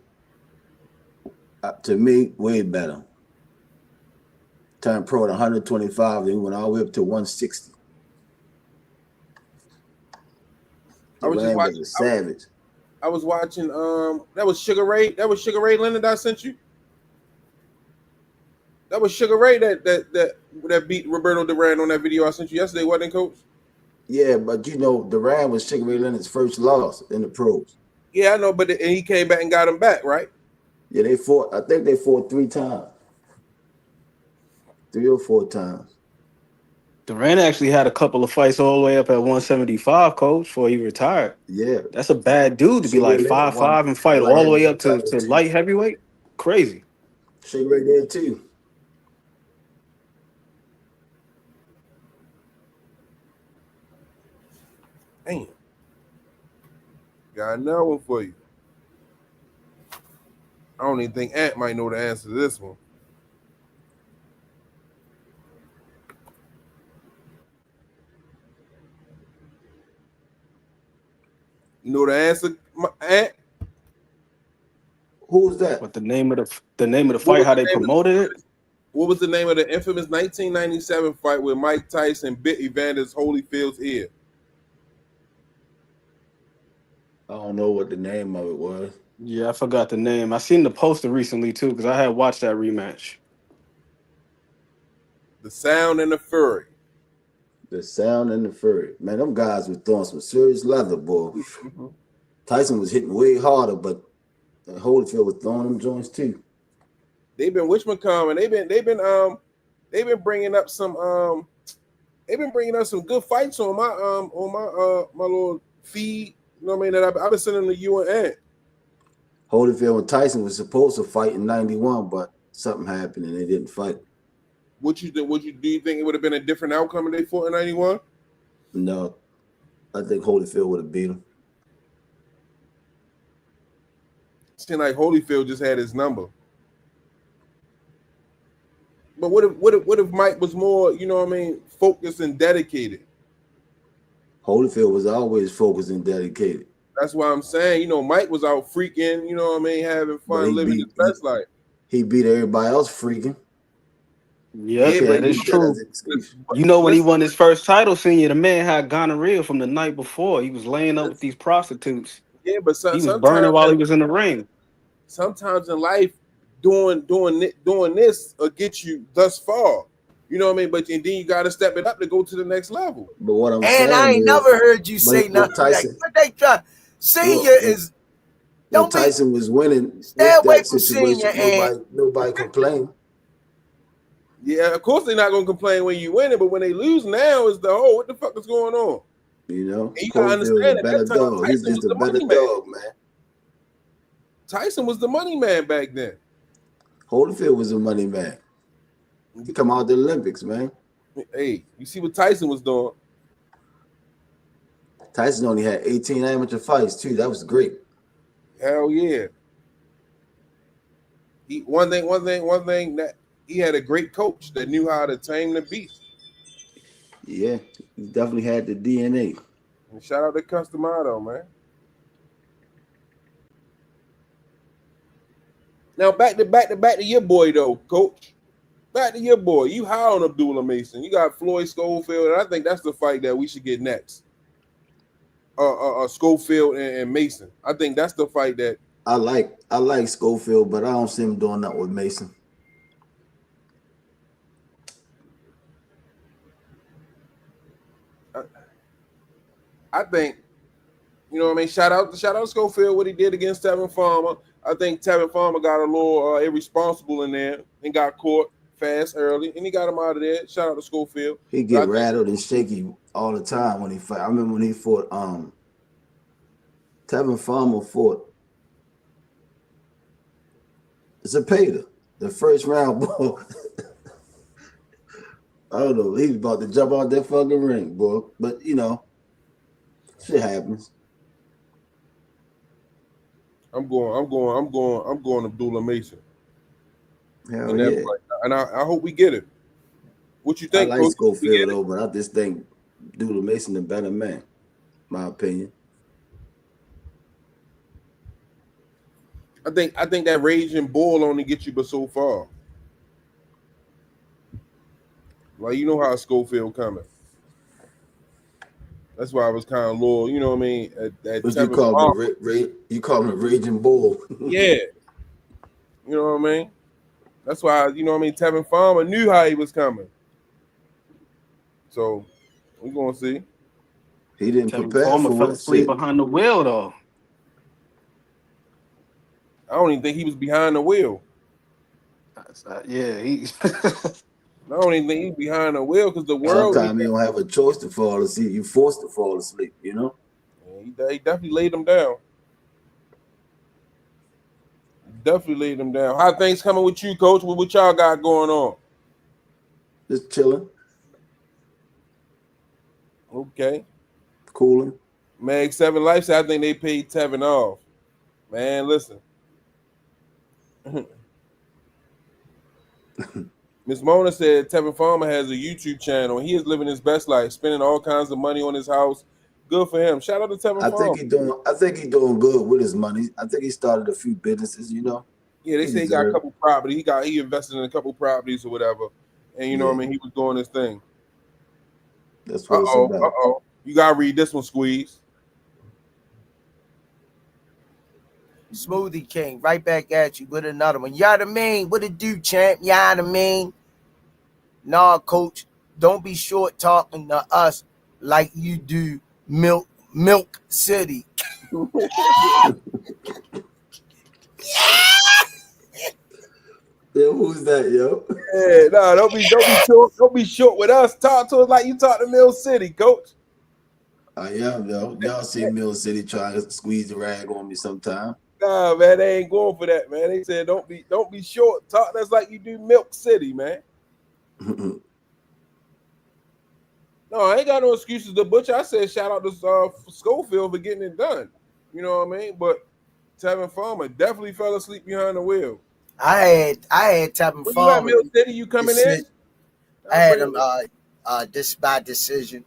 to me, way better. Turned pro at 125, then he went all the way up to 160. Duran was a savage.
I was watching. That was Sugar Ray. That was Sugar Ray Leonard. I sent you. That was Sugar Ray that beat Roberto Duran on that video I sent you yesterday, wasn't it, Coach?
Yeah, but you know, Duran was Sugar Ray Leonard's first loss in the pros.
Yeah, I know, but he came back and got him back, right?
Yeah, they fought. I think they fought 3 times, 3 or 4 times.
Duran actually had a couple of fights all the way up at 175, Coach, before he retired.
Yeah,
that's a bad dude to be like 5'5" and fight all the way up to light heavyweight. Crazy.
Sugar Ray did too.
Damn. Got another one for you. I don't even think Ant might know the answer to this one. You know the answer, Ant?
Who was that?
What the name of the fight? How they promoted it?
What was the name of the infamous 1997 fight where Mike Tyson bit Evander's Holyfield's ear?
I don't know what the name of it was.
Yeah, I forgot the name. I seen the poster recently too because I had watched that rematch.
The Sound and the Fury.
The Sound and the Fury. Man, them guys were throwing some serious leather, boy. Tyson was hitting way harder, but Holyfield was throwing them joints too.
They've been whatchamacallit, and they've been bringing up some good fights on my little feed. You know what I mean? That I've been sending to you and Ant.
Holyfield and Tyson was supposed to fight in 91, but something happened and they didn't fight.
Do you think it would have been a different outcome if they fought in 91?
No. I think Holyfield would have beat him.
Seemed like Holyfield just had his number. But what if Mike was more, you know what I mean, focused and dedicated?
Holyfield was always focused and dedicated.
That's why I'm saying, you know, Mike was out freaking, you know what I mean, having fun, living his best life.
He beat everybody else freaking.
Yeah, that is true. You know, when he won his first title, senior, the man had gonorrhea from the night before. He was laying up with these prostitutes.
Yeah, but
he was burning while he was in the ring.
Sometimes in life, doing this will get you thus far. You know what I mean? But then you got to step it up to go to the next level.
But what I'm saying,
I ain't never heard you say nothing like what they try. Senior is.
When Tyson was winning,
stay away from Senior.
Nobody complained.
Yeah, of course they're not gonna complain when you win it, but when they lose now is the whole what the fuck is going on?
You know,
And you gotta
Holyfield is
understand
a
at
better
that time
dog. He's
Tyson
just
was
a
the
better
money man.
dog, man.
Tyson was the money man back then.
Holyfield was a money man. He come out the Olympics, man.
Hey, you see what Tyson was doing?
Tyson only had 18 amateur fights too. That was great.
Hell yeah. One thing that he had a great coach that knew how to tame the beast.
Yeah, he definitely had the DNA.
And shout out to Customato, man. Now back to your boy though, coach. Back to your boy. You high on Abdullah Mason. You got Floyd Schofield, and I think that's the fight that we should get next. Schofield and Mason. I think that's the fight that
I like Schofield, but I don't see him doing that with Mason.
I think, you know what I mean? Shout out to Schofield, what he did against Tevin Farmer. I think Tevin Farmer got a little irresponsible in there and got caught fast early, and he got him out of there. Shout out to Schofield.
He get rattled and shaky all the time when he fight. I remember when he fought Tevin Farmer fought Zepeda, the first round ball. I don't know. He was about to jump out that fucking ring, boy. But you know, shit happens.
I'm going Abdullah Mason.
Hell yeah.
And I hope we get it. What you think?
I like Schofield though, but I just think Abdullah Mason the better man, my opinion.
I think that raging bull only gets you but so far. Like, you know how Schofield coming. That's why I was kind of loyal, you know what I mean?
What you call him? You call him a raging bull?
Yeah. You know what I mean? That's why, you know what I mean? Tevin Farmer knew how he was coming. So, we're going to see.
He didn't prepare
Farmer
for
fell
it.
asleep behind the wheel, though.
I don't even think he was behind the wheel.
Yeah, he.
I don't even think he's behind the wheel because the world.
Sometimes you don't have a choice to fall asleep. You're forced to fall asleep, you know?
Yeah, he definitely laid him down. Definitely laid him down. How things coming with you, Coach? What y'all got going on?
Just chilling.
Okay.
Cooling.
Mag 7 Life said I think they paid Tevin off. Man, listen. Miss Mona said Tevin Farmer has a YouTube channel and he is living his best life, spending all kinds of money on his house. Good for him. Shout out to Tevin Farmer.
I think he's doing good with his money. I think he started a few businesses, you know.
Yeah, they say he got a couple properties. He invested in a couple properties or whatever. And you know what I mean? He was doing his thing.
That's what it's about.
You gotta read this one, Squeeze.
Smoothie King, right back at you with another one. Y'all the mean? What it do, champ? Y'all the mean? Nah, Coach, don't be short talking to us like you do Milk City.
Yeah, who's that, yo?
Yeah, no, don't be short with us. Talk to us like you talk to Mill City, Coach.
I am, yo. Y'all see Mill City trying to squeeze the rag on me sometime.
Nah, man, they ain't going for that, man. They said don't be short. Talk to us like you do Milk City, man. No, I ain't got no excuses to Butcher. I said shout out to Schofield for getting it done. You know what I mean? But Tevin Farmer definitely fell asleep behind the wheel.
I had Tevin Farmer.
You at Mill City? You coming in?
I had him by decision.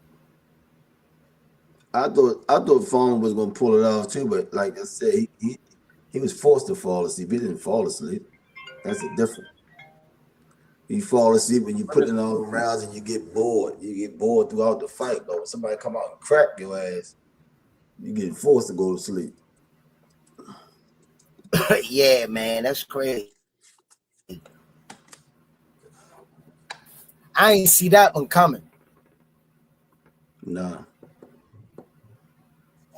I thought Farmer was gonna pull it off too, but like I said, he was forced to fall asleep. He didn't fall asleep. That's the difference. You fall asleep when you put in all the rounds and you get bored. You get bored throughout the fight. But when somebody come out and crack your ass, you get forced to go to sleep.
Yeah, man, that's crazy. I ain't see that one coming.
Nah.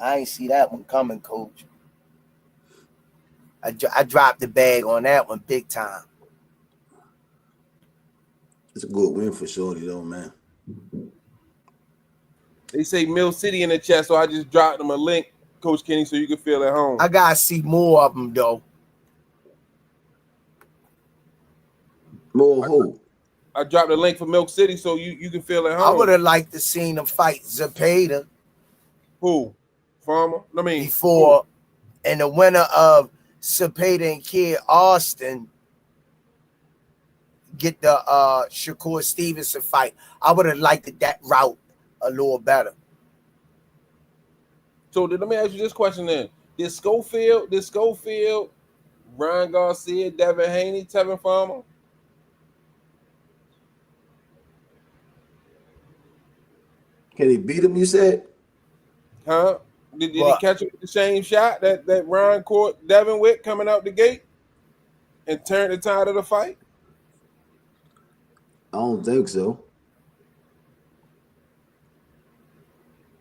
I ain't see that one coming, Coach. I dropped the bag on that one big time.
It's a good win for Shorty though, man.
They say Mill City in the chat, so I just dropped them a link, Coach Kenny, so you can feel at home.
I gotta see more of them though.
More who?
I dropped a link for Milk City so you can feel at home.
I would have liked to seen them fight Zepeda.
Who? Farmer? I mean,
before, and the winner of Zepeda and Kid Austin get the Shakur Stevenson fight. I would have liked that route a little better.
So let me ask you this question then. Did Schofield, Ryan Garcia, Devin Haney, Tevin Farmer?
Can he beat him, you said?
Huh? Did he catch him with the same shot that Ryan caught Devin with coming out the gate and turned the tide of the fight?
I don't think so.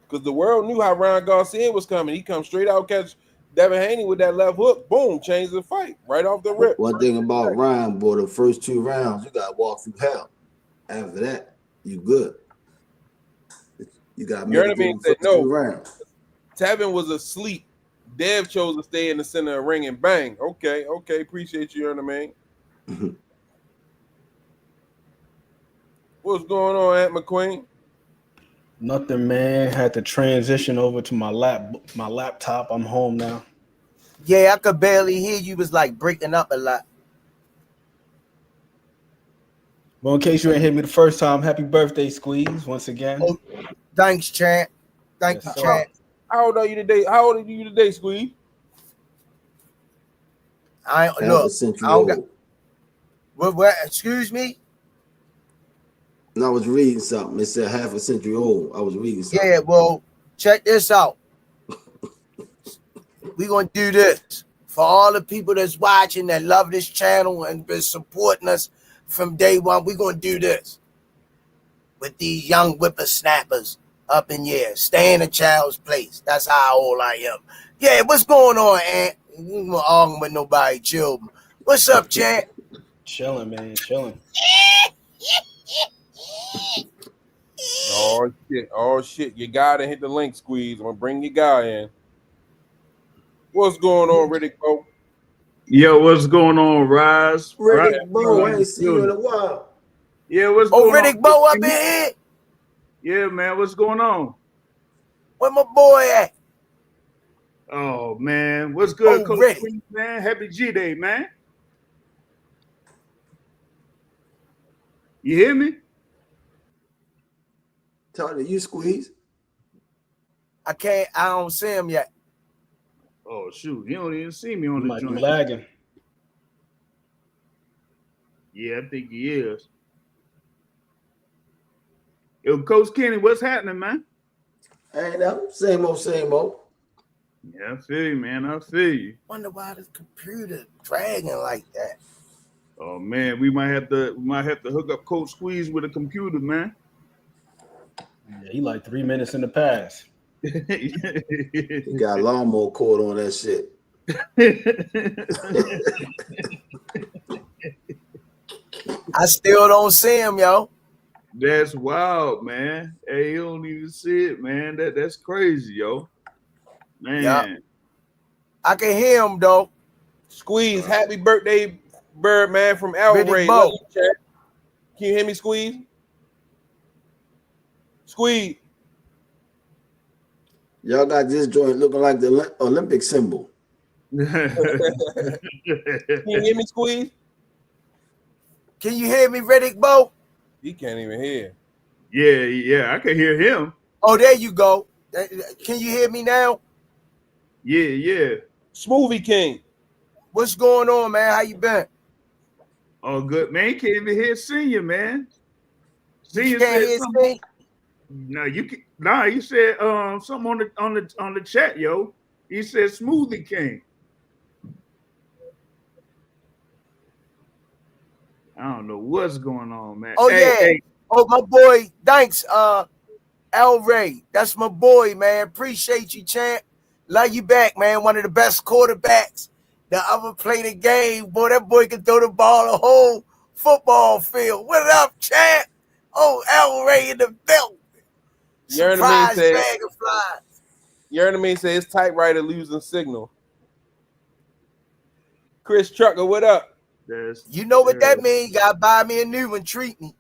Because the world knew how Ryan Garcia was coming. He come straight out, catch Devin Haney with that left hook. Boom, changed the fight right off the rip.
One thing about Ryan, boy, the first 2 rounds, you got to walk through hell. After that, you good. You got to make it through the first 2 rounds.
Tevin was asleep. Dev chose to stay in the center of the ring and bang. Okay. Appreciate you, man. What's going on, Aunt McQueen?
Nothing, man. Had to transition over to my laptop. I'm home now.
Yeah, I could barely hear you. Was like breaking up a lot.
Well, in case you ain't hit me the first time, happy birthday, Squeeze, once again.
Oh, thanks, champ. Thank you, champ.
How old are you today? How old are you today, Squeeze?
I don't got. What? Excuse me.
No, I was reading something. It said half a century old. I was reading something.
Yeah, well, check this out. We're going to do this. For all the people that's watching that love this channel and been supporting us from day one, we're going to do this. With these young whippersnappers up in here. Stay in a child's place. That's how old I am. Yeah, what's going on, Aunt? We don't argue with nobody. Chill. What's up, champ?
Chilling, man. Chilling.
Oh shit! You gotta hit the link, Squeeze. I'm gonna bring your guy in. What's going on, Riddick Bo?
Yo, what's going on, Rize?
Riddick Bo, I ain't seen you in a while.
Yeah, what's going on?
Riddick Bo up in here?
Yeah, man, what's going on?
Where my boy at?
Oh man, what's good, Coach
Riddick.
Squeeze, man? Happy G-Day, man. You hear me?
Talking to you, Squeeze.
I don't see him yet.
Oh shoot, he don't even see me on the joint.
Lagging.
Yeah, I think he is. Yo, Coach Kenny, what's happening, man?
Hey, now, same old, same old.
Yeah, I feel you, man. I feel you.
Wonder why this computer dragging like that.
Oh man, we might have to hook up Coach Squeeze with a computer, man.
Yeah, he like 3 minutes in the past.
He got a lawnmower cord on that shit.
I still don't see him, yo.
That's wild, man. Hey, you don't even see it, man. That's crazy, yo. Man.
Yep. I can hear him though.
Squeeze, happy birthday, Birdman from El Ray. Can you hear me, Squeeze? Squeeze.
Y'all got this joint looking like the Olympic symbol.
Can you hear me, Squeeze?
Can you hear me, Riddick Bo?
He can't even hear.
Yeah, I can hear him.
Oh, there you go. Can you hear me now?
Yeah.
Smoothie King.
What's going on, man? How you been?
Oh, good, man. Can't even hear Senior, man. Senior
can't
said
hear
something.
me?
No, you can. Nah, he said something on the chat, yo. He said Smoothie King. I don't know what's going on, man.
Oh,
Hey.
Oh, my boy. Thanks, El Ray. That's my boy, man. Appreciate you, champ. Love you back, man. One of the best quarterbacks that ever played the game. Boy, that boy can throw the ball a whole football field. What up, champ? Oh, El Ray in the belt.
Your enemy
Surprise
said.
bag of flies.
Your enemy says his typewriter losing signal. Chris Trucker, what up?
You know what that means? You gotta buy me a new one. Treat me.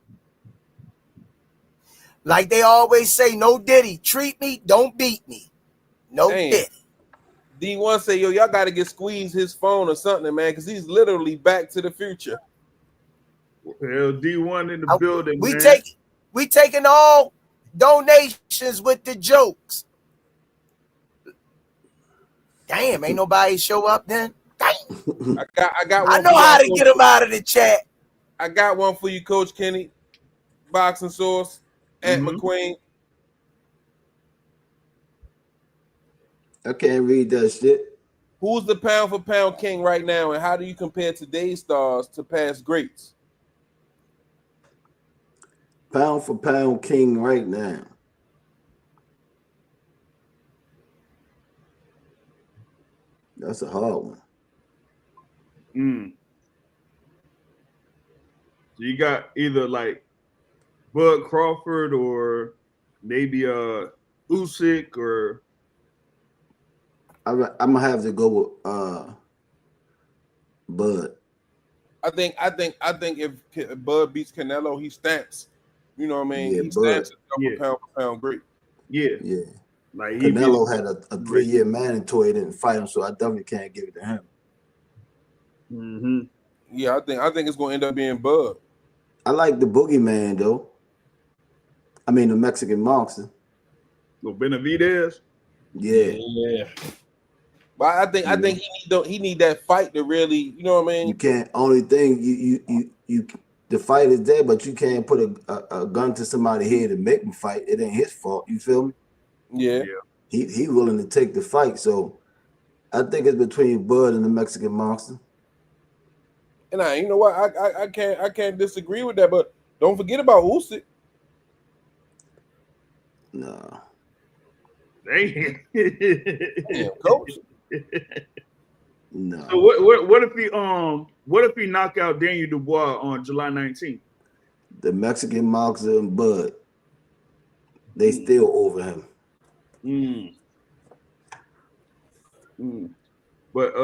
Like they always say, no Diddy. Treat me, don't beat me. No Diddy.
D1 say, yo, y'all got to get Squeeze his phone or something, man, because he's literally Back to the Future.
Well, D1 in the building,
we
man.
We taking all donations with the jokes. Damn, ain't nobody show up then? Damn.
I got one.
I know how to get them out of the chat.
I got one for you, Coach Kenny. Boxing Source, Ant McQueen.
I can't read that shit.
Who's the pound for pound king right now, and how do you compare today's stars to past greats?
Pound for pound king right now. That's a hard one.
So you got either like Bud Crawford or maybe Usyk or.
I'm gonna have to go with Bud.
I think if Bud beats Canelo, he stamps. You know what I mean?
Yeah,
he
Bud.
stamps himself pound for pound great.
Yeah.
Like Canelo had a 3-year mandatory, didn't fight him, so I definitely can't give it to him.
Yeah, I think it's gonna end up being Bud.
I like the boogeyman though. I mean the Mexican monster.
Benavidez.
Yeah.
But I think he need that fight to really, you know what I mean?
You can't. Only thing you the fight is there, but you can't put a gun to somebody's head and make him fight. It ain't his fault. You feel me?
Yeah.
He willing to take the fight. So I think it's between Bud and the Mexican monster.
And you know what? I can't disagree with that. But don't forget about Usyk.
No.
Damn,
coach.
No.
So what if he knock out Daniel Dubois on July 19th?
The Mexican monster and Bud, they still over him.
But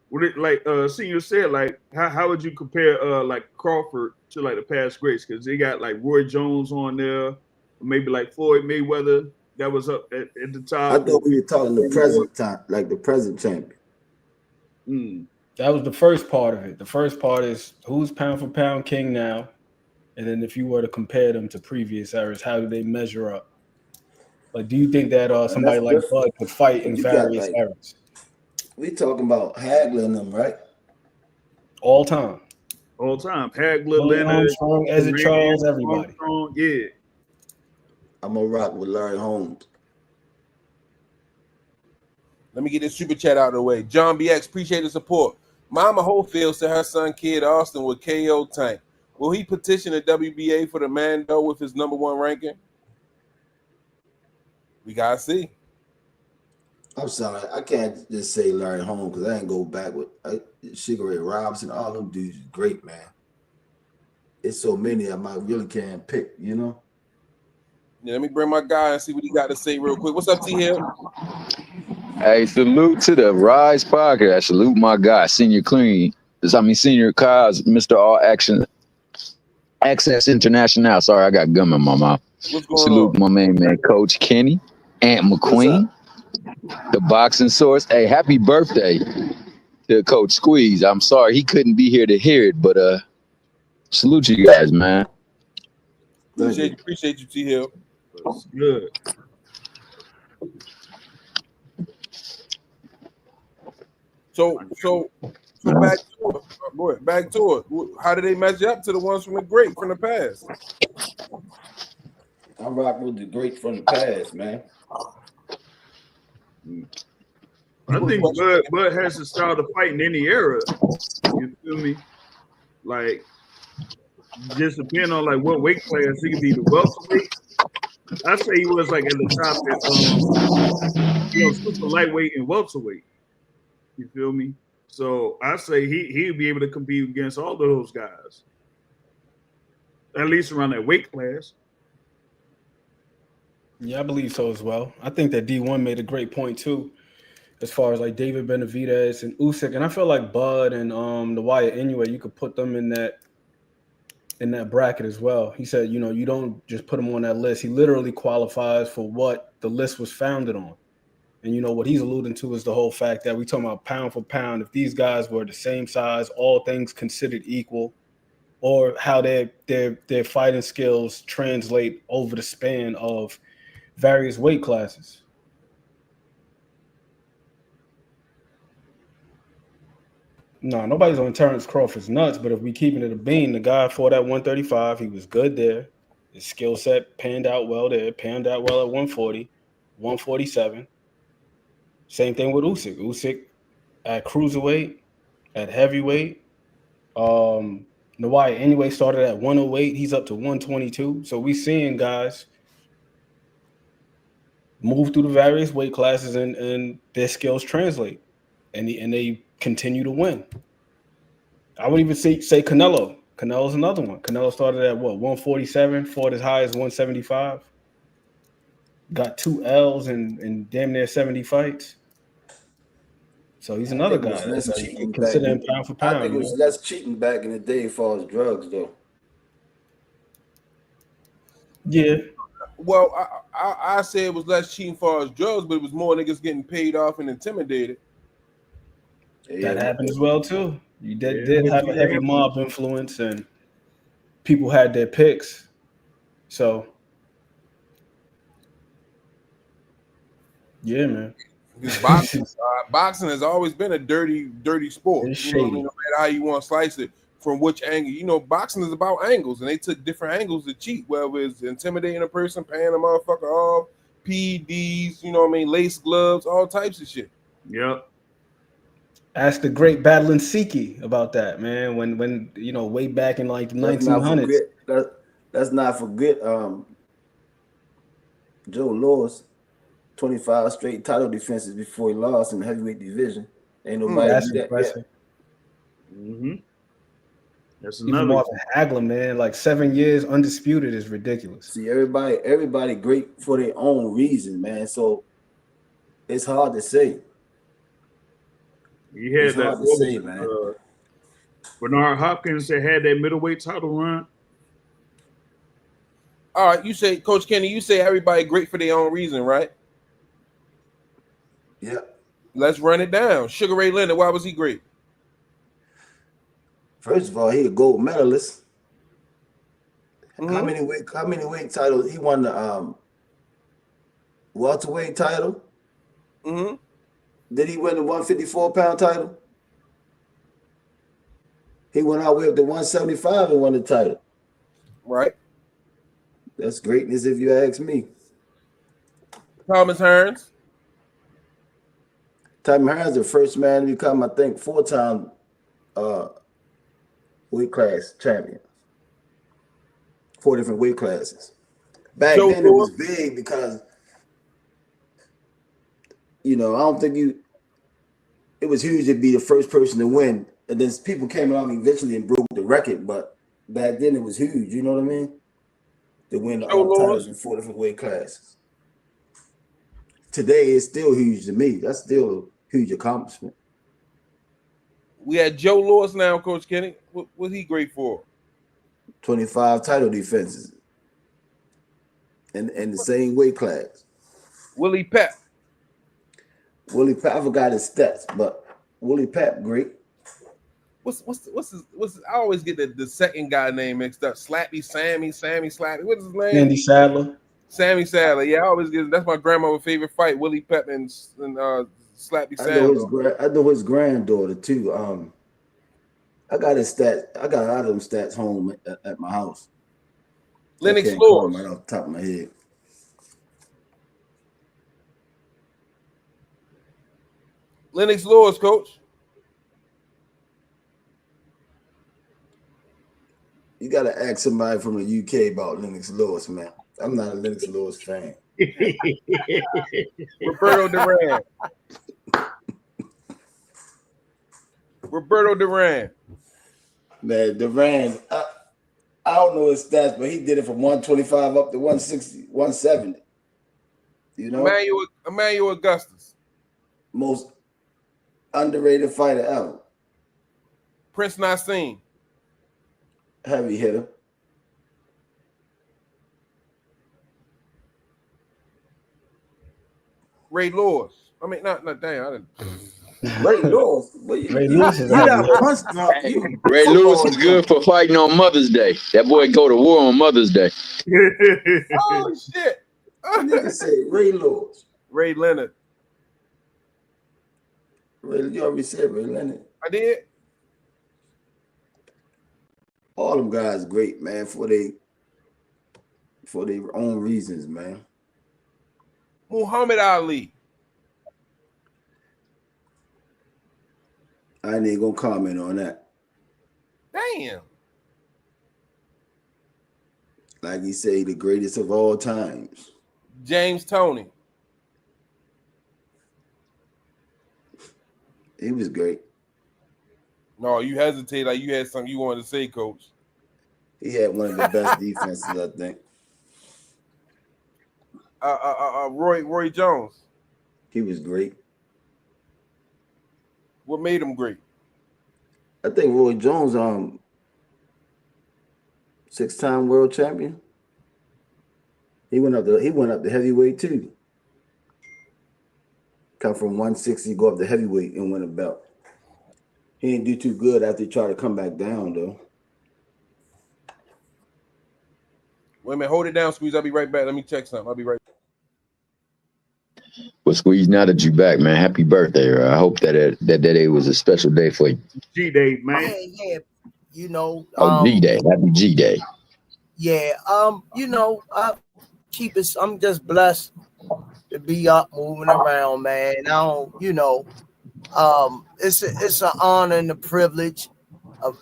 what it like Senior said, like how would you compare like Crawford to like the past greats? Because they got like Roy Jones on there, or maybe like Floyd Mayweather that was up at the top.
I thought we were talking the present time, like the present champion.
That was the first part of it. The first part is who's pound for pound king now, and then if you were to compare them to previous eras, how do they measure up? Like, do you think that somebody like Bud could fight in various eras?
We talking about Hagler and them, right?
All time.
Hagler, Leonard,
Armstrong, Ezra Charles, everybody.
Yeah.
I'm gonna rock with Larry Holmes.
Let me get this super chat out of the way. John BX, appreciate the support. Mama Holyfield said her son Kid Austin would KO Tank. Will he petition the WBA for the Mando with his #1 ranking? We gotta see.
I'm sorry, I can't just say Larry Holmes because I ain't go back with Sugar Ray Robinson. All them dudes is great, man. It's so many I might really can't pick, you know.
Yeah, let me bring my guy and see what he got to say real quick. What's up, T Hill?
Hey, salute to the Rize podcast. Salute my guy, Senior Clean. Senior Cause, Mr. All Action Access International. Sorry, I got gum in my mouth.
What's going
Salute
on?
my main man, Coach Kenny, Ant McQueen, the Boxing Source. Hey, happy birthday to Coach Squeeze. I'm sorry he couldn't be here to hear it, but salute you guys, man.
Appreciate you, T Hill.
That's good.
So back to it. Go ahead. Back to it. How do they measure up to the ones from the past?
I'm rocking with the great from the past, man.
I think Bud has the style to fight in any era. You feel me? Like, just depending on like what weight class he could be. The welterweight, I say he was like at the top at super lightweight and welterweight. You feel me? So I say he'd be able to compete against all of those guys. At least around that weight class.
Yeah, I believe so as well. I think that D1 made a great point too, as far as like David Benavidez and Usyk, and I feel like Bud and the Wyatt Inoue, you could put them in that bracket as well. He said, you know, you don't just put him on that list. He literally qualifies for what the list was founded on. And you know what he's alluding to is the whole fact that we talking about pound for pound. If these guys were the same size, all things considered equal, or how their fighting skills translate over the span of various weight classes. No, nobody's on Terrence Crawford's nuts, but if we keeping it a bean, the guy fought at 135. He was good there. His skill set panned out well there, panned out well at 140, 147. Same thing with Usyk. Usyk at cruiserweight, at heavyweight. Nawai anyway started at 108. He's up to 122. So we seeing guys move through the various weight classes and their skills translate. And they continue to win. I would even say Canelo. Canelo's another one. Canelo started at what, 147, fought as high as 175. Got 2 L's in damn near 70 fights. So he's another guy. That's like, you consider him pound for pound.
I think it was less cheating back in the day as far as drugs, though.
Yeah.
Well, I say it was less cheating as far as drugs, but it was more niggas getting paid off and intimidated.
That happened as well too. You did have a heavy mob influence, and people had their picks. So, yeah, man.
Because boxing has always been a dirty sport.
It's
you know what I
shady.
mean? No matter how you want to slice it, from which angle. You know, boxing is about angles, and they took different angles to cheat. Whether it's intimidating a person, paying a motherfucker off, PEDs, you know what I mean, lace gloves, all types of shit.
Yep.
Ask the great battling Siki about that, man. When you know, way back in like the 1900s.
Let's not forget Joe Lewis, 25 straight title defenses before he lost in the heavyweight division. Ain't nobody
That's
do that
impressive.
yet.
Mm-hmm. That's
Even
another.
Marvin Hagler, man, like 7 years undisputed is ridiculous.
See, everybody great for their own reason, man. So it's hard to say.
You had
It's hard to say, man.
Bernard Hopkins that had that middleweight title run.
All right, you say, Coach Kenny, you say everybody great for their own reason, right?
Yeah.
Let's run it down. Sugar Ray Leonard, why was he great?
First of all, he a gold medalist.
Mm-hmm.
How many weight titles? He won the welterweight title.
Mm-hmm.
Did he win the 154-pound title? He went out with the 175 and won the title.
Right.
That's greatness if you ask me.
Thomas Hearns.
Thomas Hearns, the first man to become, I think, 4-time weight class champion. 4 different weight classes. Back then it was big because, you know, I don't think it was huge to be the first person to win. And then people came along eventually and broke the record, but back then it was huge, you know what I mean? To win all titles in 4 different weight classes. Today it's still huge to me. That's still a huge accomplishment.
We had Joe Louis now, Coach Kenny. What he great for?
25 title defenses in the same weight class.
Willie Pep.
I forgot his stats, but Willie Pep, great.
What's his, I always get the second guy name mixed up. Sammy Slappy. What's his name?
Andy Sadler.
Sammy Sadler. Yeah, I always get, that's my grandmother's favorite fight. Willie Pep and Slappy Sadler.
I know his granddaughter too. I got his stats. I got a lot of them stats home at my house.
Lennox
Lewis right off the top of my head.
Lennox Lewis, Coach.
You got to ask somebody from the UK about Lennox Lewis, man. I'm not a Lennox Lewis fan.
Roberto Duran. Roberto Duran.
Man, Duran, I don't know his stats, but he did it from 125 up to 160, 170. You know?
Emmanuel Augustus.
Most underrated fighter ever.
Prince Nassim.
Heavy hitter.
Ray Lewis. I mean, not damn. I didn't.
Ray Lewis.
Ray Lewis is
you
heavy
got
hitter.
punch drunk.
Ray Lewis is good for fighting on Mother's Day. That boy go to war on Mother's Day.
Oh shit!
Nigga say Ray Lewis.
Ray Leonard.
You already said Ray Leonard.
I did.
All them guys great, man, for their own reasons, man.
Muhammad Ali.
I ain't gonna comment on that.
Damn.
Like he say, the greatest of all times.
James Toney.
He was great.
No, you hesitate like you had something you wanted to say, Coach.
He had one of the best defenses, I think.
Roy Jones.
He was great.
What made him great?
I think Roy Jones, 6-time world champion. He went up to heavyweight too. Come from 160, go up to heavyweight and win a belt. He didn't do too good after he tried to come back down though.
Wait a minute, hold it down, Squeeze. I'll be right back. Let me check something. I'll be right back.
Well, Squeeze, now that you back, man, happy birthday. I hope that day was a special day for you.
G-Day, man.
Yeah, you know.
G-Day. Happy G-Day.
Yeah, you know, I'm just blessed to be up, moving around, man. I don't, you know, it's an honor and a privilege,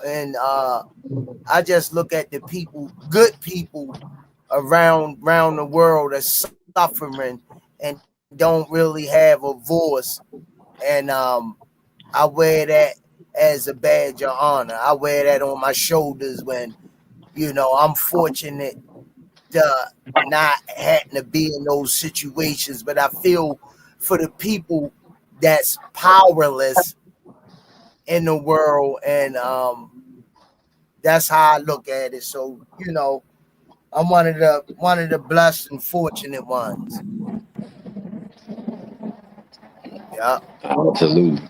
and I just look at the people, good people around the world that's suffering and don't really have a voice, and I wear that as a badge of honor. I wear that on my shoulders when, you know, I'm fortunate to not having to be in those situations, but I feel for the people that's powerless in the world, and that's how I look at it. So, you know, I'm one of the blessed and fortunate ones. Yeah.
Absolutely.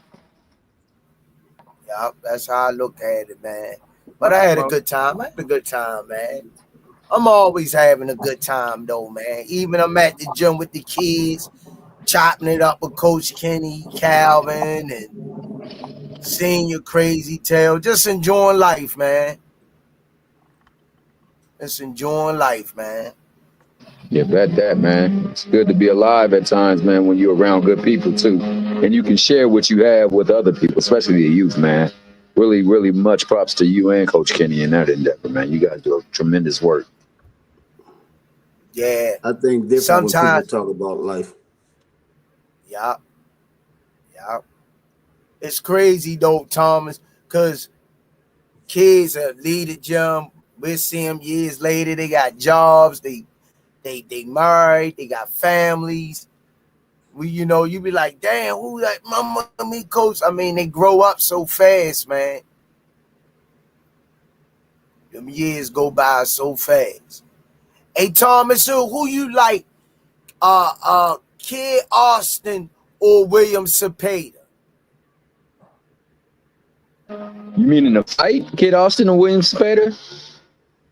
Yeah, that's how I look at it, man. But I had a good time. Man. I'm always having a good time, though, man. Even I'm at the gym with the kids, chopping it up with Coach Kenny, Calvin, and Senior Crazy Tail. Just enjoying life, man. Just enjoying life, man.
Yeah, bet that, man. It's good to be alive at times, man, when you're around good people, too. And you can share what you have with other people, especially the youth, man. Really, really much props to you and Coach Kenny in that endeavor, man. You guys do a tremendous work.
Yeah.
I think different when people talk about life.
Yeah. Yeah. It's crazy, though, Thomas, because kids leave the gym. We'll see them years later. They got jobs. They married. They got families. You know, you be like, damn, who that mama me coach? I mean, they grow up so fast, man. Them years go by so fast. Hey, Thomas, who you like? Kid Austin or William Zepeda?
You mean in a fight, Kid Austin or William Zepeda?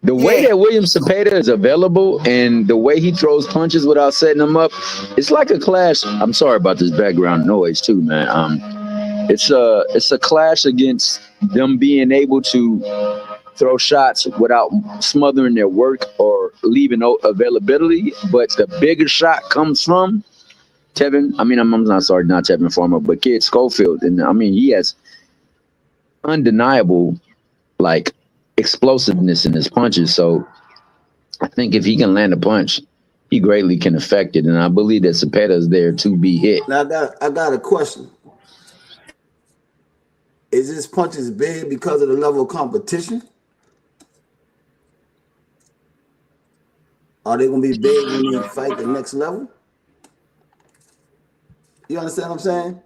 The way that William Zepeda is available and the way he throws punches without setting them up, it's like a clash. I'm sorry about this background noise too, man. It's a clash against them being able to throw shots without smothering their work or leaving availability. But the bigger shot comes from Tevin. I mean, I'm not sorry, not Tevin Farmer, but Kid Schofield. And I mean, he has undeniable, like, explosiveness in his punches. So I think if he can land a punch, he greatly can affect it. And I believe that Zepeda is there to be hit.
Now I got a question. Is his punches big because of the level of competition? Are they gonna be big when they fight the next level? You understand what I'm saying?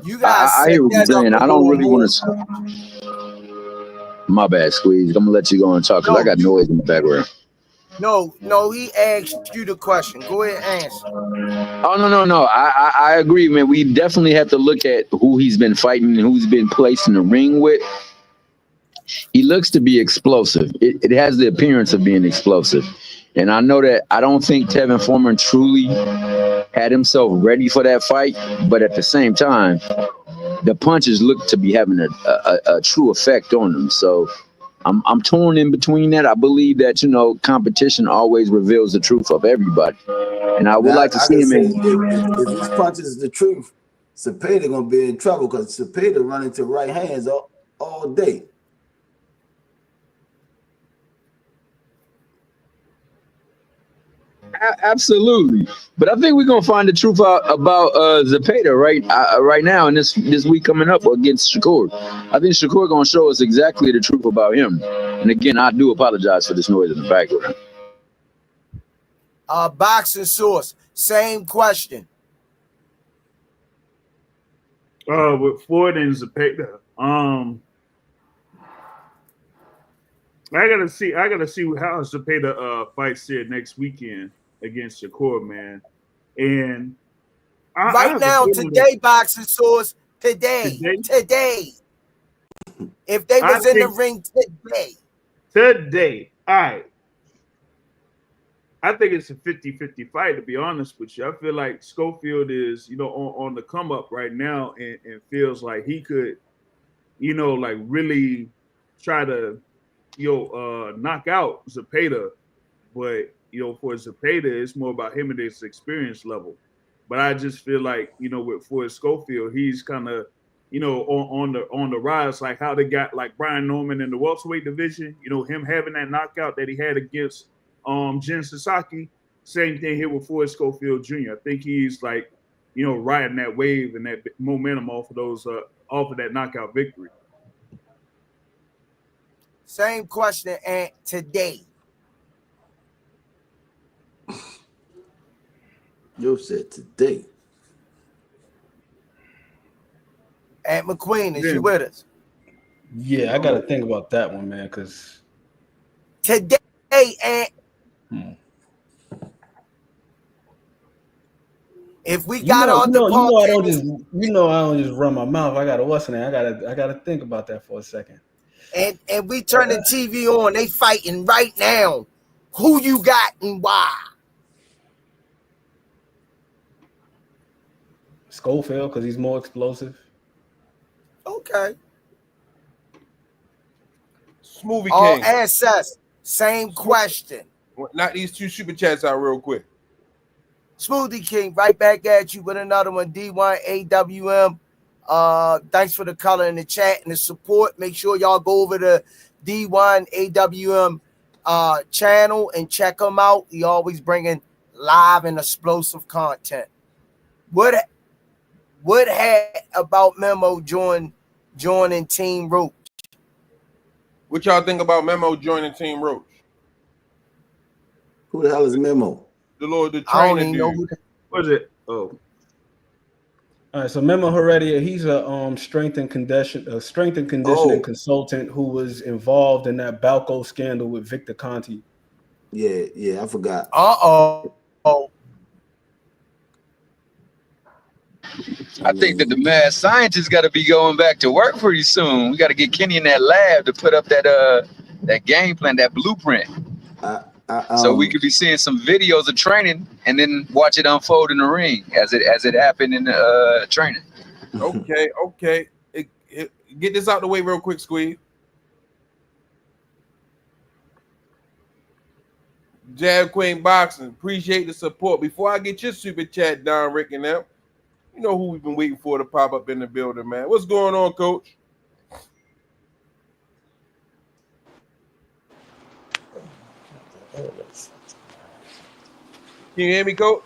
You guys
I
set
hear what you're
that up
saying.
a
I don't
little
really want
more.
to. My bad, Squeeze. I'm gonna let you go and talk because I
No,
got noise in the background.
no. He asked you the question. Go ahead and answer.
Oh no. I agree, man. We definitely have to look at who he's been fighting and who's been placed in the ring with. He looks to be explosive. It has the appearance of being explosive. And I know that I don't think Tevin Foreman truly had himself ready for that fight, but at the same time, the punches look to be having a true effect on him. So I'm torn in between that. I believe that, competition always reveals the truth of everybody. And I would
Now
like to
I
see
can
him
say
in.
if his punches is the truth, Zepeda gonna be in trouble because Zepeda running to right hands all day.
Absolutely, but I think we're gonna find the truth out about Zepeda right now and this week coming up against Shakur. I think Shakur gonna show us exactly the truth about him. And again, I do apologize for this noise in the background.
Boxing source. Same question.
With Floyd and Zepeda, I gotta see how Zepeda fights here next weekend against Shakur, man. And I
Right
have a
now,
feeling that
today, boxing source. Today. If they
I
was in the
think
ring
today, all right. I think it's a 50-50 fight, to be honest with you. I feel like Schofield is, on the come up right now and feels like he could, like really try to, knock out Zepeda. But, for Zepeda, it's more about him and his experience level. But I just feel like, for Schofield, he's kind of, on the rise, like how they got like Brian Norman in the welterweight division, him having that knockout that he had against Jin Sasaki. Same thing here with Floyd Schofield Jr. I think he's like, riding that wave and that momentum off of that knockout victory.
Same question and today.
You said today.
Aunt McQueen, is
Yeah.
you with us?
Yeah, I got to think about that one, man, because
today, Aunt. If we got on the
I don't just run my mouth. I gotta think about that for a second.
And we turn the TV on, they fighting right now. Who you got and why?
Schofield, because he's more explosive.
Okay.
Smoothie
All
King.
access. Same question.
Knock these 2 super chats out real quick.
Smoothie King, right back at you with another one. D1 AWM. Thanks for the color in the chat and the support. Make sure y'all go over to D1 AWM channel and check them out. He always bringing live and explosive content. What about Memo joining Team Roach?
What y'all think about Memo joining Team Roach?
Who the hell is Memo?
The
I don't
trainer
even
dude.
know who
What is it? Oh.
All right, so Memo Heredia, he's a strength and conditioning consultant who was involved in that Balco scandal with Victor Conti.
Yeah, I forgot.
I think that the mad scientists got to be going back to work pretty soon. We got to get Kenny in that lab to put up that game plan, that blueprint. So we could be seeing some videos of training and then watch it unfold in the ring as it happened in the training.
Okay. Get this out the way real quick, Squeeze. Jab Queen Boxing, appreciate the support. Before I get your super chat down, Rick and them, you know who we've been waiting for to pop up in the building, man. What's going on, Coach? Can you hear me, Coach?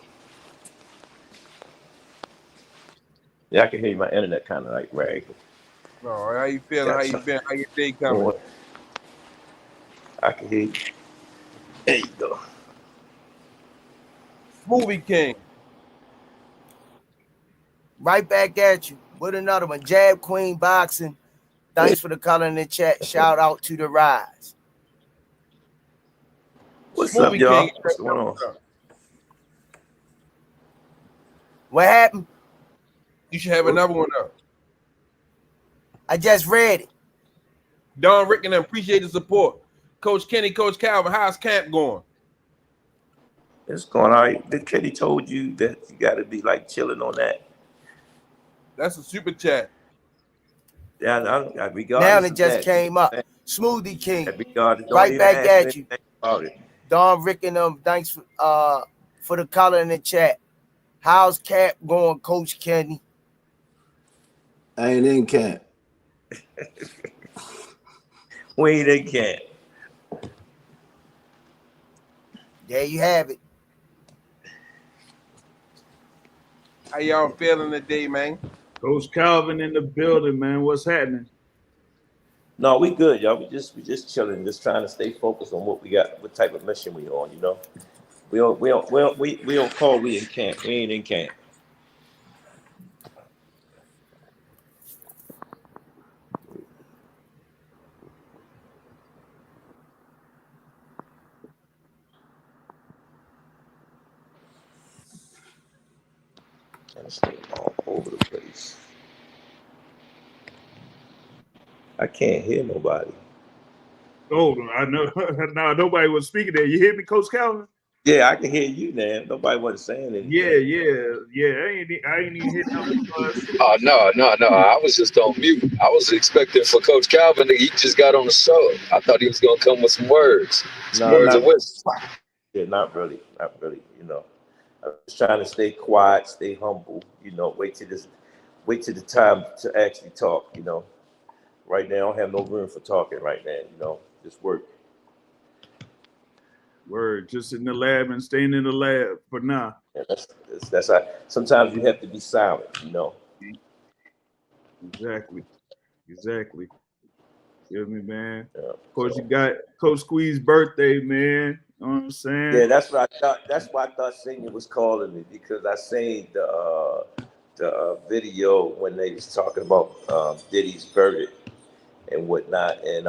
Yeah, I can hear you. My internet kind of like ragged.
All right, how you feeling? How you been? How your day coming?
I can hear you. There you go.
Movie King.
Right back at you with another one. Jab Queen Boxing. Thanks for the color in the chat. Shout out to the Rize.
What's up, y'all? What's going on?
What happened?
You should have another one up.
I just read it.
Don Rick and appreciate the support. Coach Kenny, Coach Calvin, how's camp going?
It's going all right. The Kenny told you that you got to be like chilling on that.
That's a super chat.
Yeah, I
Now it just came up. Smoothie King. Right back at you. Don Rick and them, thanks for the color in the chat. How's camp going, Coach Kenny?
I ain't in camp.
We ain't in camp.
There you have it.
How y'all feeling today, man?
Coach Calvin in the building, man. What's happening?
No, we good, y'all. We just chilling, just trying to stay focused on what we got, what type of mission we on. You know, we don't call we in camp. We ain't in camp. And stay all over the place. I can't hear nobody.
Oh, I know. No, nobody was speaking there. You hear me, Coach Calvin?
Yeah, I can hear you, man. Nobody wasn't saying anything.
Yeah. I ain't even hit nothing.
Oh, no. I was just on mute. I was expecting for Coach Calvin. He just got on the show. I thought he was going to come with some words. Words of wisdom.
Yeah, not really. You know, I'm just trying to stay quiet, stay humble. You know, wait till the time to actually talk. You know, right now I don't have no room for talking right now. You know, just work.
Word, just in the lab and staying in the lab for now.
Yeah, that's how. Sometimes you have to be silent. You know.
Exactly. Feel me, man?
Yeah,
of course, you got Coach Squeeze's birthday, man. You know what I'm saying?
Yeah, that's what I thought. That's why I thought Senior was calling me, because I seen the video when they was talking about Diddy's verdict and whatnot, and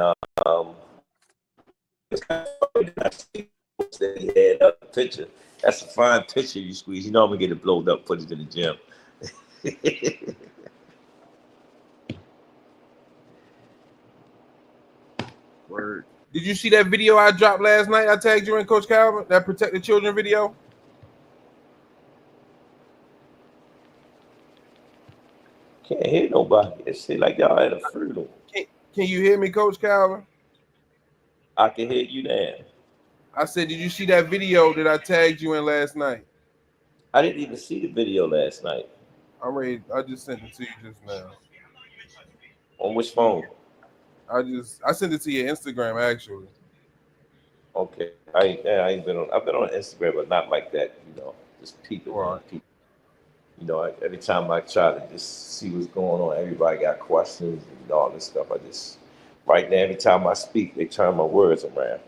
that he had a picture. That's a fine picture, you Squeeze. You know I'm gonna get it blowed up, put it in the gym.
Word.
Did you see that video I dropped last night? I tagged you in, Coach Calvin, that Protect the Children video.
Can't hear nobody. It seems like y'all had a freedom.
Can you hear me, Coach Calvin?
I can hear you now.
I said, did you see that video that I tagged you in last night?
I didn't even see the video last night.
I just sent it to you just now.
On which phone?
I sent it to your Instagram, actually.
Okay. I've been on Instagram, but not like that, you know. Just people.
Right.
You know, every time I try to just see what's going on, everybody got questions and all this stuff. Right now, every time I speak, they turn my words around.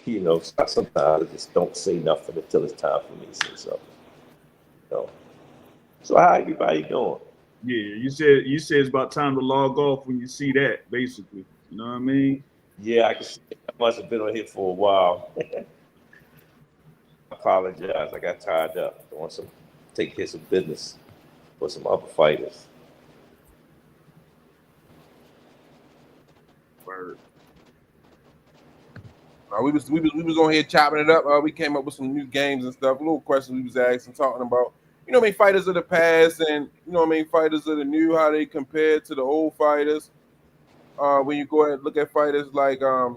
You know, sometimes I just don't say nothing until it's time for me to say something. You know. So how everybody doing?
Yeah, you said it's about time to log off when you see that, basically. You know what I mean?
Yeah, I can see it. I must have been on here for a while. I apologize. I got tied up. I want to take care of some business for some other fighters.
Word.
We was on here chopping it up. We came up with some new games and stuff. Little questions we was asking, talking about, you know what I mean, fighters of the past and, you know what I mean, fighters of the new, how they compare to the old fighters. When you go ahead and look at fighters like Canelo,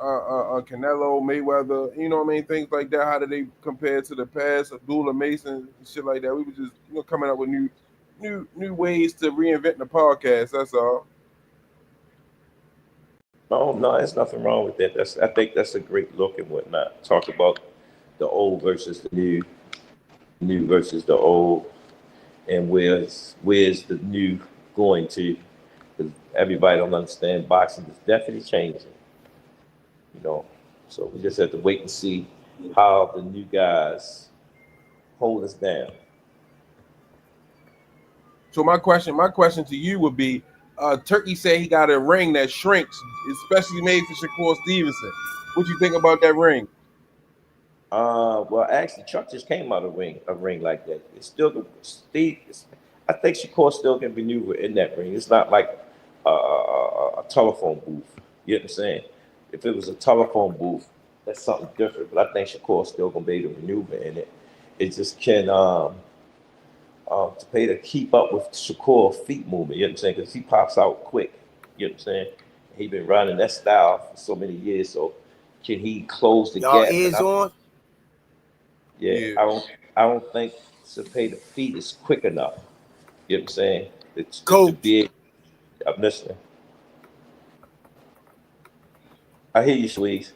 Mayweather, you know what I mean, things like that. How do they compare to the past? Abdullah Mason, shit like that. We were just, you know, coming up with new ways to reinvent the podcast. That's all.
No, there's nothing wrong with that. I think that's a great look and whatnot. Talk about the old versus the new versus the old, and where's the new going to? Because everybody don't understand boxing is definitely changing. You know, so we just have to wait and see how the new guys hold us down.
So my question to you would be, Turkey said he got a ring that shrinks, especially made for Shakur Stevenson. What you think about that ring?
Well, actually, Chuck just came out of a ring like that. It's still Steve. I think Shakur still can maneuver in that ring. It's not like a telephone booth. You know what I'm saying? If it was a telephone booth, that's something different. But I think Shakur still gonna be able to maneuver in it. It just can to pay to keep up with Shakur feet movement. You know what I'm saying? Because he pops out quick. You know what I'm saying? He been running that style for so many years. So can he close the
Y'all
gap?
ears on?
Yeah, I don't think Zepeda feet is quick enough. You know what I'm saying? It's to be. I'm listening. I hear you, Squeeze.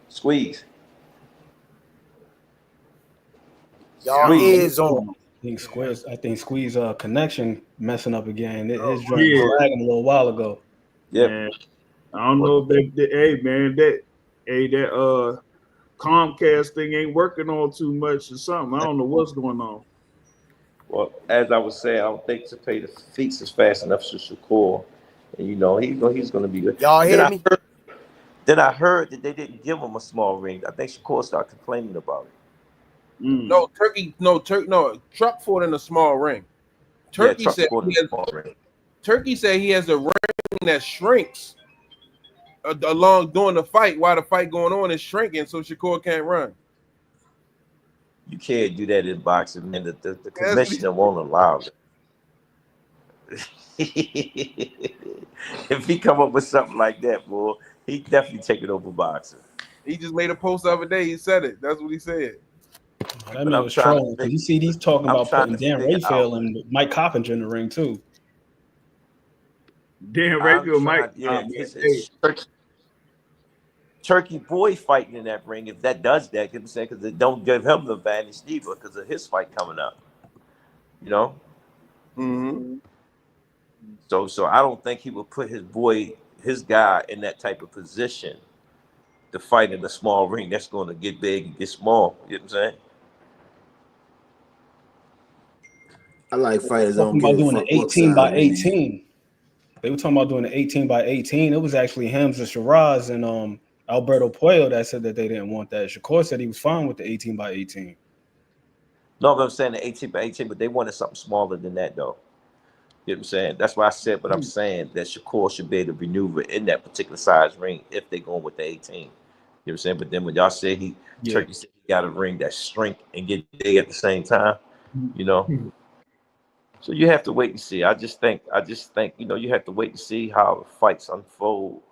Squeeze.
Y'all ears on?
I think Squeeze connection messing up again. His joint
Yeah.
was lagging a little while ago.
Man, I don't know if hey man, that Comcast thing ain't working on too much or something. I don't know what's going on.
Well, as I was saying, I don't think Zepeda's feet is fast enough to Shakur. And he's going to be good.
Y'all hear me?
Then I heard that they didn't give him a small ring. I think Shakur started complaining about it.
No, Truck fought in a small ring. Turkey said he has a ring that shrinks along during the fight while the fight going on is shrinking, so Shakur can't run.
You can't do that in boxing, man. The commissioner won't allow it. If he come up with something like that, boy, he definitely take it over boxing.
He just made a post the other day. He said it. That's what he said.
That man was trolling. You see, he's talking about putting Dan Rayfield and Mike Coppinger in the ring too.
Dan Rayfield might.
Turkey boy fighting in that ring. If that does that, you know what I'm saying, because it don't give him the advantage neither, because of his fight coming up. You know.
Mm-hmm.
So I don't think he would put his guy in that type of position to fight in a small ring that's going to get big and get small. You know what I'm saying?
I like fighters
Talking
don't
about
give a
doing
fuck
the
what
18
side
by
of the ring.
18. They were talking about doing the 18 by 18. It was actually Hamza Shiraz and Alberto Puello that said that they didn't want that. Shakur said he was fine with the 18 by 18.
No, but I'm saying the 18 by 18, but they wanted something smaller than that, though. You know what I'm saying? That's why I said what I'm saying, that Shakur should be able to maneuver in that particular size ring if they're going with the 18. You know what I'm saying? But then when y'all say Turkey said he got a ring that shrink and get big at the same time, you know. So you have to wait and see. I just think, you have to wait and see how the fights unfold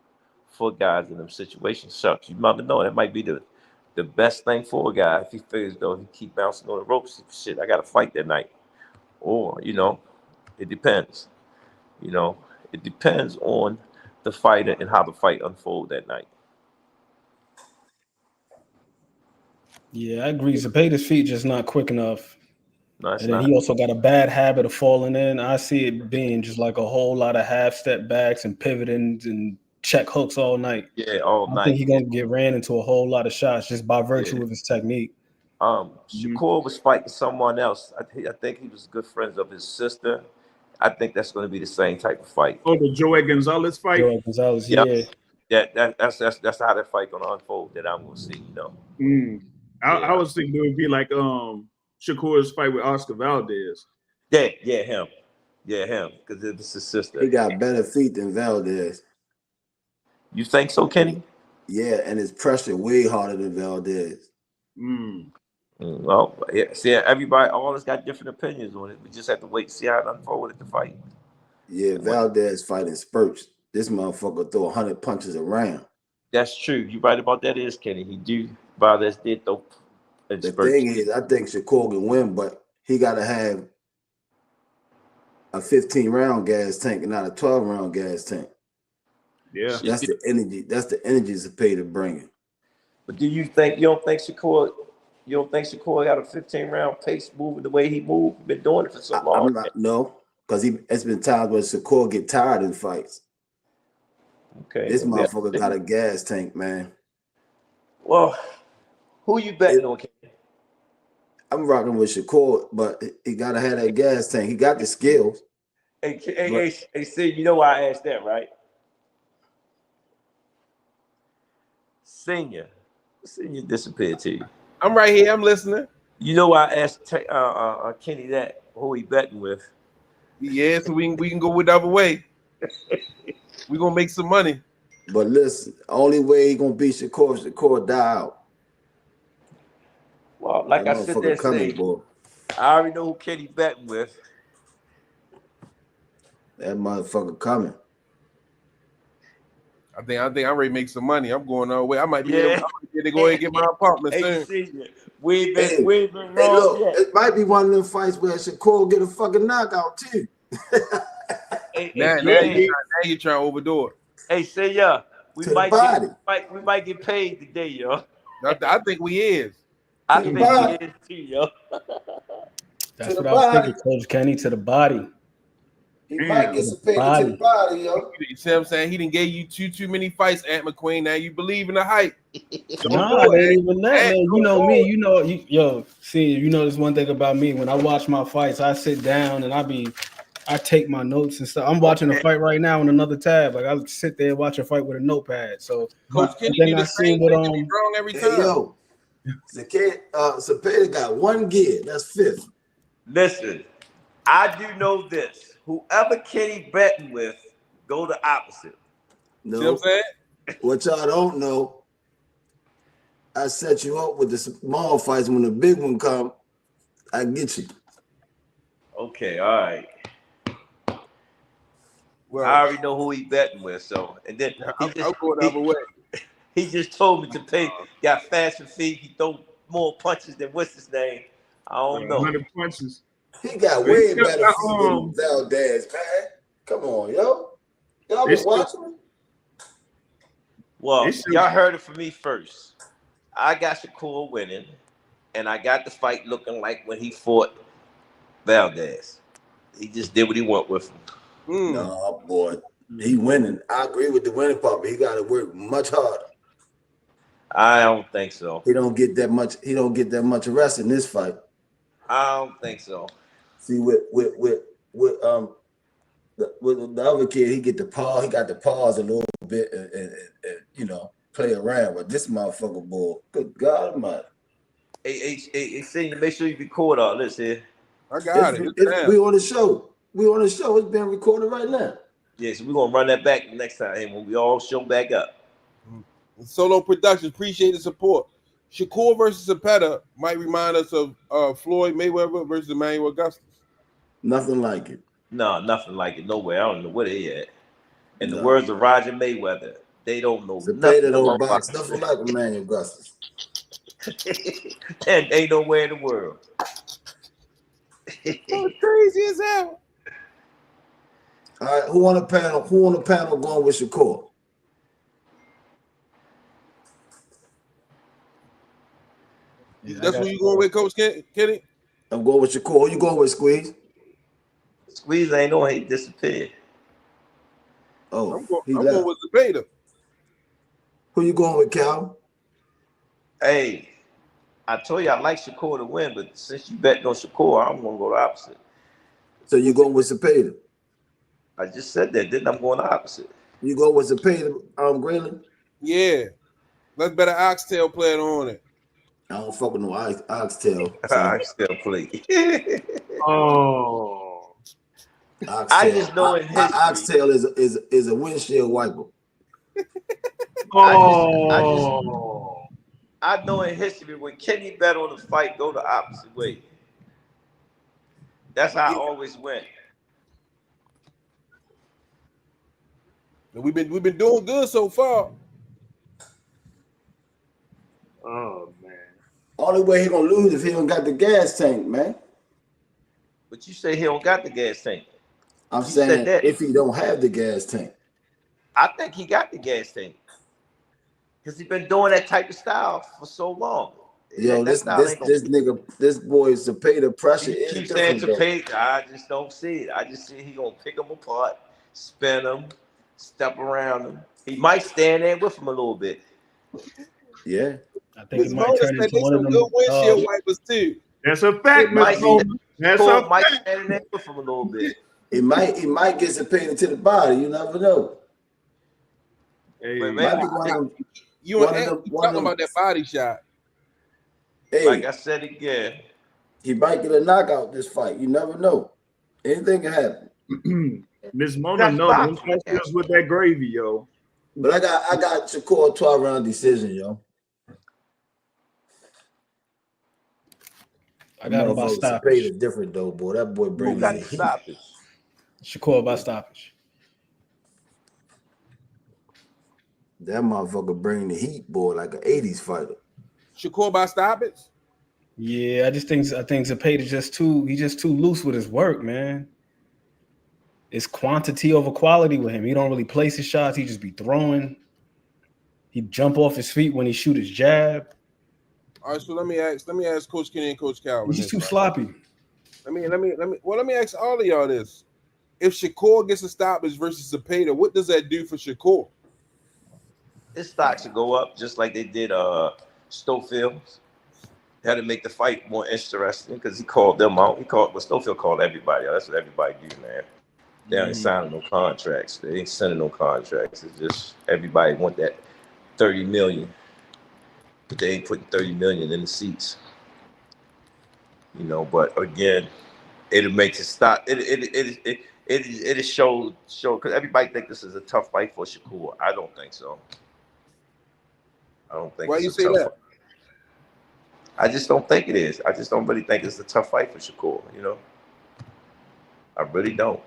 for guys in them situations. Shucks, you never know. That might be the best thing for a guy if he figures, though, he keep bouncing on the ropes. Shit, I got to fight that night. Or, it depends. It depends on the fighter and how the fight unfold that night.
Yeah, I agree. Zepeda's feet just not quick enough.
No, it's
and then
not.
he also got a bad habit of falling in. I see it being just like a whole lot of half step backs and pivotings and check hooks all night.
Yeah, all night.
I think he's gonna get ran into a whole lot of shots just by virtue of his technique.
Shakur was fighting someone else. I think he was good friends of his sister. I think that's going to be the same type of fight.
Oh, the Joey Gonzalez fight.
Joey Gonzalez,
yeah. That's how that fight going to unfold. That I'm going to see.
I was thinking it would be like Shakur's fight with Oscar Valdez.
Yeah, him, because it's his sister.
He got better feet than Valdez.
You think so, Kenny?
Yeah, and his pressure way harder than Valdez.
Well, yeah. See, everybody, all of us got different opinions on it. We just have to wait and see how it unfolded the fight.
Yeah, Valdez fighting spurts. This motherfucker throw 100 punches around.
That's true. You right about that, is Kenny. Valdez did throw.
The thing is, I think Shakur can win, but he got to have a 15-round gas tank and not a 12-round gas tank.
Yeah,
that's the energy. That's the energy Zepeda bringing.
But you don't think Shakur got a 15-round pace moving the way he moved? Been doing it for so long.
No, because it's been times where Shakur get tired in fights.
Okay.
This motherfucker got a gas tank, man.
Well, who you betting on, Kenny?
I'm rocking with Shakur, but he gotta have that gas tank. He got the skills.
Hey, Sid, you know why I asked that, right? Senior disappeared to you.
I'm right here. I'm listening.
You know why I asked Kenny that, who he betting with?
Yeah, so we can go whichever way. We're gonna make some money.
But listen, only way he gonna beat Shakur die out.
Well, like
that
I said there,
coming, boy.
I already know who Kenny betting with.
That motherfucker coming.
I think I'm ready to make some money. I'm going all the way. I might be able to go ahead and get my apartment soon.
We ain't been
Hey,
wrong
look,
yet.
it might be one of them fights where Shakur get a fucking knockout too.
Now you're trying to overdo it.
Hey, say we might get paid today, yo.
I think we is.
I think we is too, yo.
That's what I was thinking, Coach Kenny, to the body.
He might get some paid to the body, yo.
You see what I'm saying? He didn't gave you too many fights, Ant McQueen. Now you believe in the hype.
Nah, it ain't even that, man. You know me. You know, you know this one thing about me. When I watch my fights, I sit down and I take my notes and stuff. I'm watching a fight right now on another tab. Like I sit there and watch a fight with a notepad. So
Coach Kenny
then
do the
I
same
see what
thing wrong every time.
Hey, yo, Zepeda got one gear. That's fifth.
Listen, I do know this. Whoever Kenny betting with, go the opposite.
No.
See what I'm saying?
What y'all don't know, I set you up with the small fights. When the big one come, I get you.
Okay, all right.
Well,
I already know who he betting with, so and then
I'll go the other way.
He just told me to pay. Got faster feet. He throw more punches than what's his name. I don't know.
100 punches.
He got way better feet than Valdez, man. Come on, yo. Y'all been watching him?
Well, y'all heard it from me first. I got Shakur winning, and I got the fight looking like when he fought Valdez. He just did what he want with him.
No, boy. He winning. I agree with the winning part, but he got to work much harder.
I don't think so.
He don't get that much. He don't get that much rest in this fight.
I don't think so.
See, with the other kid, he get the pause. He got the pause a little bit and play around. But this motherfucker, boy, good God Almighty.
Hey, Senior, make sure you record all this here.
I got it.
We on the show. We on the show. It's being recorded right now.
Yeah, so we're gonna run that back next time when we all show back up.
Solo Productions, appreciate the support. Shakur versus Zepeda might remind us of Floyd Mayweather versus Emmanuel Augustus.
Nothing like it.
No, nothing like it. Nowhere. I don't know where they at. In the words of Roger Mayweather, they don't know
Zepeda don't box nothing like Emmanuel Augustus.
And ain't nowhere in the world.
Crazy as hell.
All right, who on the panel? Who on the panel going with Shakur?
That's who you going with, Coach Kenny?
I'm going with Shakur. Who you going with, Squeeze?
Squeeze ain't know he disappeared.
Oh,
I'm going with Zepeda.
Who you going with, Cal?
Hey, I told you I like Shakur to win, but since you betting on Shakur, I'm gonna go the opposite.
So you going with Zepeda?
I just said that, didn't I? I'm going the opposite.
You go with Zepeda, Grayling?
Yeah. Let's bet an oxtail player on it.
I don't fuck with no oxtail.
Oxtail plate.
Oh.
Oxtail.
I just know in history.
Oxtail is a windshield wiper.
I know in history when Kenny bet on the fight, go the opposite way. That's how I always went.
We've been doing good so far.
Oh man.
Only way he gonna lose if he don't got the gas tank, man.
But you say he don't got the gas tank.
I'm saying if he don't have the gas tank.
I think he got the gas tank. Because he's been doing that type of style for so long.
Yo, this boy Zepeda pressure is
keep saying
different.
Zepeda, I just don't see it. I just see he gonna pick him apart, spin him, step around him. He might stand there with him a little bit.
Yeah.
I think
Miss
it might
Mona
turn
said
into
they
one of
some
them.
good windshield wipers too.
That's a fact, Miss Mona. That's a
Shakur might
fact.
stand there with him a little bit.
It might get Zepeda to the body. You never know.
Hey,
But
Might
man,
be one of them.
You
One of
and
them.
you
One of
talking
them.
about that body shot?
like
Hey,
I said again,
he might get a knockout this fight. You never know. Anything can happen.
Miss Mona,
That's
no, them
boxing, man.
questions with that gravy, yo.
But I got Shakur 12-round decision, yo.
I got him by
Motherfucker
stoppage.
Zepeda different though, boy. That boy
Who
bringing
got
the
the
heat.
stoppage?
Shakur by stoppage.
That motherfucker bringing the heat, boy, like an 80s fighter.
Shakur by stoppage?
Yeah, I think Zepeda just too loose with his work, man. It's quantity over quality with him. He don't really place his shots. He just be throwing. He jump off his feet when he shoot his jab.
All right, so let me ask Coach Kenny and Coach Calvin
He's just
this,
too
right?
sloppy.
Let me ask all of y'all this. If Shakur gets a stoppage versus Zepeda, what does that do for Shakur?
His stock should go up just like they did Stofield. Had to make the fight more interesting because he called them out. Stofield called everybody out. That's what everybody do, man. They ain't signing no contracts. They ain't sending no contracts. It's just everybody want that 30 million, but they ain't putting 30 million in the seats. You know, but again, it'll make it stop. It show because everybody think this is a tough fight for Shakur. I don't think so. I don't think
Why
it's
you
a
say
tough
that?
fight. I just don't think it is. I just don't really think it's a tough fight for Shakur, you know? I really don't.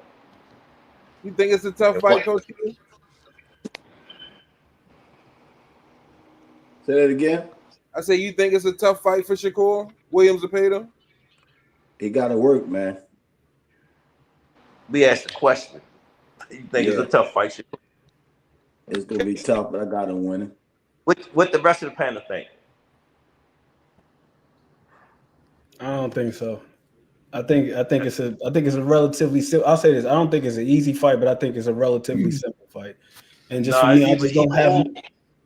You think it's a tough fight, Coach Kenny?
Say that again.
I say you think it's a tough fight for Shakur Williams Zepeda?
It gotta work, man.
We asked the question. You think it's
Yeah.
a tough fight, Shakur?
It's gonna be tough, but I got him winning.
What the rest of the panel think?
I don't think so. I think it's a relatively simple. I'll say this. I don't think it's an easy fight, but I think it's a relatively simple fight. And just for me, I just don't have.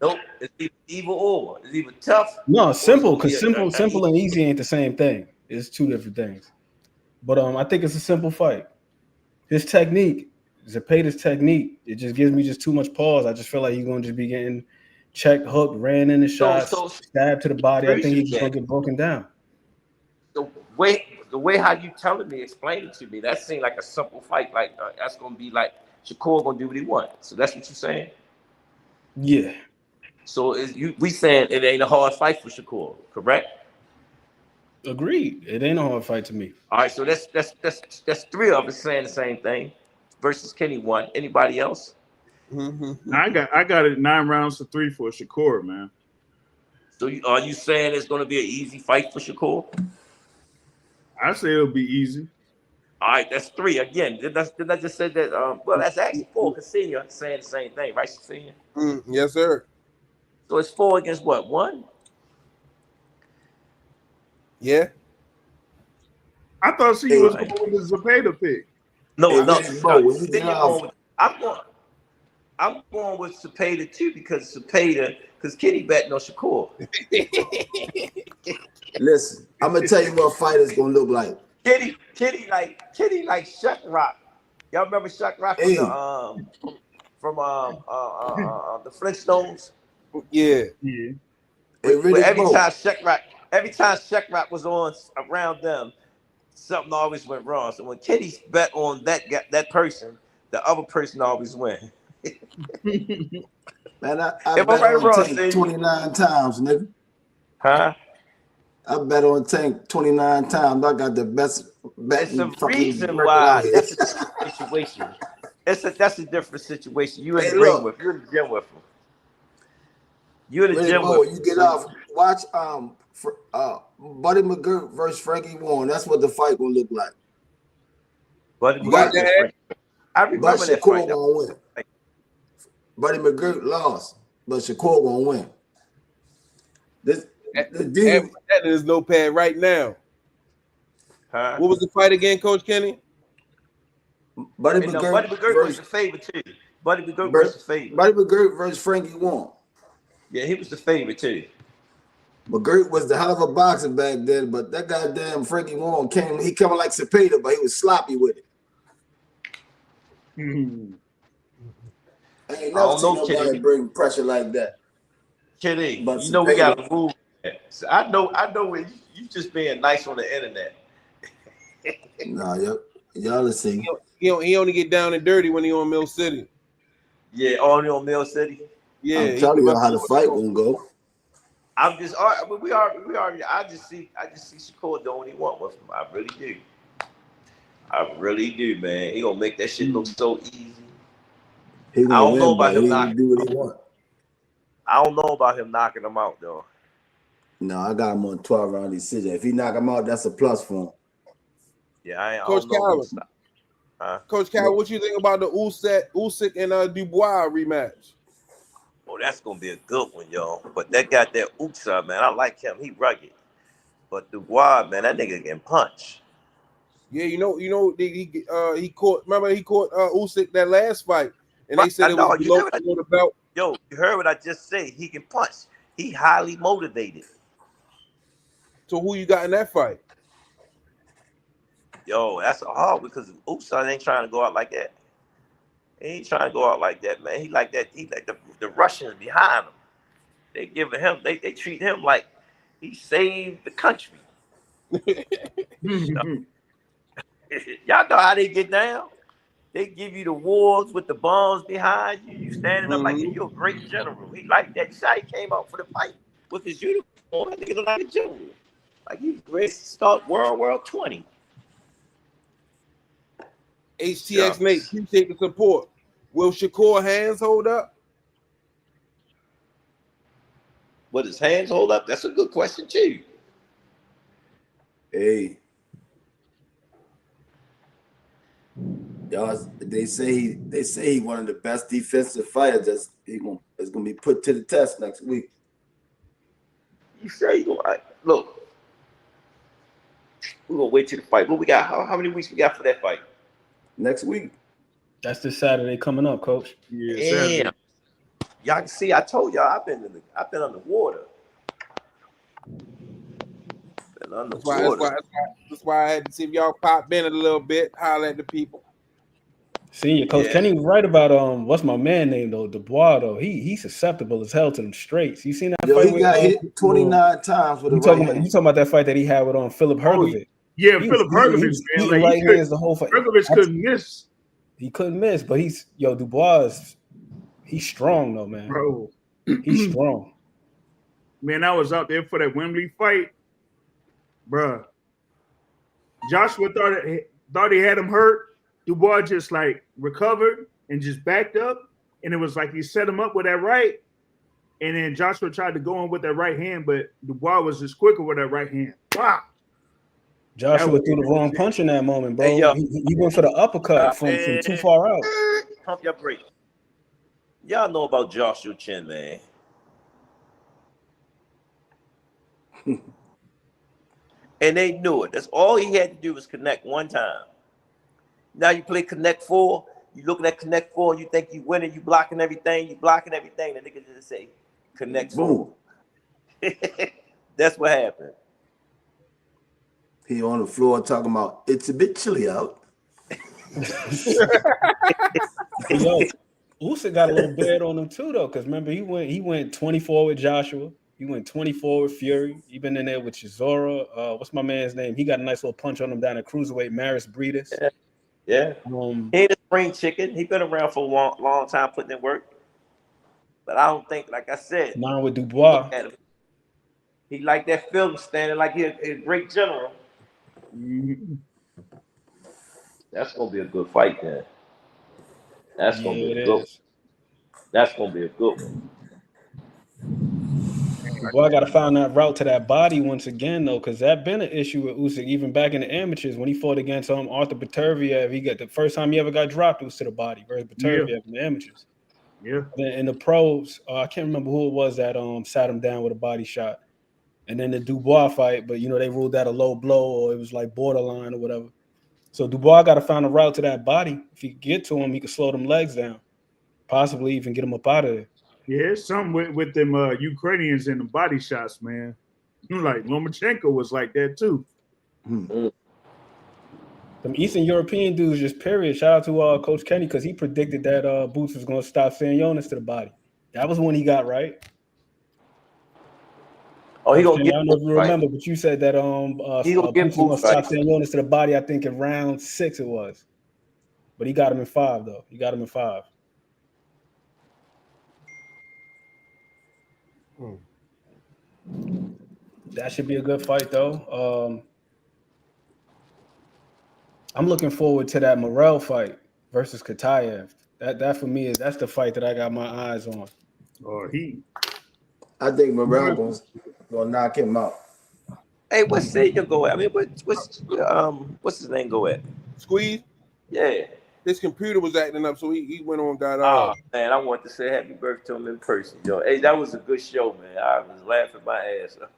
Nope, it's either or. It's either tough.
No, simple,
or it's
because
gonna be
simple and easy ain't the same thing. It's two different things. But I think it's a simple fight. His technique, Zepeda's technique, it just gives me just too much pause. I just feel like he's going to just be getting checked, hooked, ran in the shots, stabbed to the body. I think he's just going to get broken down.
The way how you telling me, explain it to me, that seemed like a simple fight. Like that's gonna be like Shakur gonna do what he wants. So that's what you're saying?
Yeah.
So we saying it ain't a hard fight for Shakur, correct?
Agreed. It ain't a hard fight to me.
All right, so that's three of us saying the same thing. Versus Kenny won. Anybody else?
I got it 9 rounds to 3 for Shakur, man.
So are you saying it's gonna be an easy fight for Shakur?
I say it'll be easy.
All right, that's 3 again. Did I just say that? Well, that's actually 4. Because Senior saying the same thing, right, Senior?
Yes, sir.
So it's 4 against what? 1?
Yeah.
I thought Senior was going with the Zepeda pick.
No. I'm going with Zepeda too because Kenny betting on Shakur.
Listen, I'm gonna tell you what fight is gonna look like.
Kenny like Shakur. Y'all remember Shakur from the Flintstones?
Yeah.
Every time Shakur was on around them, something always went wrong. So when Kenny bet on that person, the other person always win.
Man, I bet on Tank 29 times, nigga.
Huh?
I bet on Tank 29 times. I got the best bet.
It's a reason why. That's a different situation. That's a different situation. You in the ring with. You're in the gym with him. You in the gym with him.
You get off. Watch Buddy McGirt versus Frankie Warren. That's what the fight gonna look like.
Buddy McGirt. I remember that fight.
Gonna win. Buddy McGirt lost, but Shakur gonna win.
That is notepad right now.
Huh?
What was the fight again, Coach Kenny?
Buddy
McGirt was the favorite too. Buddy McGirt was the favorite.
Buddy McGirt versus Frankie Wong.
Yeah, he was the favorite too.
McGirt was the hell of a boxer back then, but that goddamn Frankie Wong he coming like Zepeda, but he was sloppy with it. I ain't never seen nobody bring pressure like that.
Kitty,
But
you know we got
Zepeda.
a rule. So I know you just being nice on the internet.
Nah, y'all let's see.
He only get down and dirty when he on Mill City.
Yeah, only on Mill City.
Yeah,
I'm telling you how the fight gonna go.
I'm just, we already. I just see Shakur doing what he want with him. I really do, man. He gonna make that shit look so easy.
He gonna win, know about him knocking. Do what he want.
I don't know about him knocking him out though.
No, I got him on 12-round decision. If he knock him out, that's a plus for him.
Yeah,
Coach Calvin. Coach Calvin, what you think about the Usyk and Dubois rematch?
Oh, that's gonna be a good one, y'all. But that got that Usyk, man. I like him. He rugged. But Dubois, man, that nigga can punch.
Yeah, he caught. Remember, he caught Usyk that last fight, and they said it was below the belt.
Yo, you heard what I just said? He can punch. He highly motivated.
So who you got in that fight?
Yo, that's a hard because Usyk ain't trying to go out like that. He ain't trying to go out like that, man. He like that. He like the Russians behind him. They giving him. They treat him like he saved the country. Y'all know how they get down. They give you the wars with the bombs behind you. You standing up like you're a great general. He like that. He came out for the fight with his uniform. That nigga look like a general. Like he's ready to start World War 20.
HTX Nate, appreciate the support. Will Shakur hands hold up?
Will his hands hold up? That's a good question too.
Hey. Y'all, they say he one of the best defensive fighters. That's gonna be put to the test next week.
You sure you gonna look? We're gonna wait till the fight. What we got? How many weeks we got for that fight?
Next week.
That's this Saturday coming up, Coach.
Yeah. Y'all can see. I told y'all I've been underwater. Been underwater.
That's why I had to see if y'all pop in a little bit, holler at the people.
Senior Coach Kenny was right about what's my man name though, Dubois though. He's susceptible as hell to them straights. You seen that fight?
He got hit 29 times with a right hand.
You talking about that fight that he had with Philip Hergovic?
Yeah, Philip Hergovic, man.
Like right hands the whole fight.
Hergovic couldn't miss.
He couldn't miss, but Dubois. He's strong though, man.
Bro,
he's strong.
Man, I was out there for that Wembley fight, bruh. Joshua thought he had him hurt. Dubois just like recovered and just backed up, and it was like he set him up with that right, and then Joshua tried to go in with that right hand, but Dubois was just quicker with that right hand. Wow.
Joshua threw the wrong punch in that moment, bro. Hey, he went for the uppercut from too far out.
Pump your brakes. Y'all know about Joshua Chin, man. And they knew it. That's all he had to do was connect one time. Now you play Connect 4, you looking at Connect 4 and you think you winning, you blocking everything, the nigga just say Connect 4. That's what happened.
He on the floor talking about it's a bit chilly out.
Yo, Usyk got a little bad on him too, though, because remember he went 24 with Joshua, he went 24 with Fury, he been in there with Chisora. What's my man's name? He got a nice little punch on him down at cruiserweight, Maris Breedis.
Yeah. He ain't a spring chicken. He been around for a long time putting in work. But I don't think, like I said,
not with Dubois.
He like that film standing like he's a great general. That's gonna be a good fight then. That's gonna be a good one. That's gonna be a good one.
Boy, I gotta find that route to that body once again though, because that been an issue with Usyk even back in the amateurs when he fought against Arthur Beterbiev. He got the first time he ever got dropped, it was to the body versus Beterbiev in the amateurs.
Yeah.
Then in the pros, I can't remember who it was that sat him down with a body shot. And then the Dubois fight, but they ruled that a low blow or it was like borderline or whatever. So Dubois got to find a route to that body. If he could get to him, he could slow them legs down. possibly even get him up out of there.
Yeah, it's something with them Ukrainians and the body shots, man. Like Lomachenko was like that too.
Them Eastern European dudes, just period. Shout out to Coach Kenny because he predicted that Boots was going to stop saying Jonas to the body. That was when he got right.
Oh, he
Coach
gonna
Kenny,
get
I don't know if you
right.
remember, but you said that
He gonna get
Boots was going to
Boots
stop
right.
saying Jonas to the body. I think in round 6 it was, but he got him in 5 though. He got him in 5. That should be a good fight though. I'm looking forward to that Morrell fight versus Katayev. That for me that's the fight that I got my eyes on.
I think Morrell gonna knock him out.
Hey, what's Sagan go at? I mean, what's his name go at?
Squeeze?
Yeah.
His computer was acting up, so he went on, got
Oh
off.
man, I want to say happy birthday to him in person, yo. Hey, that was a good show, man. I was laughing my ass off.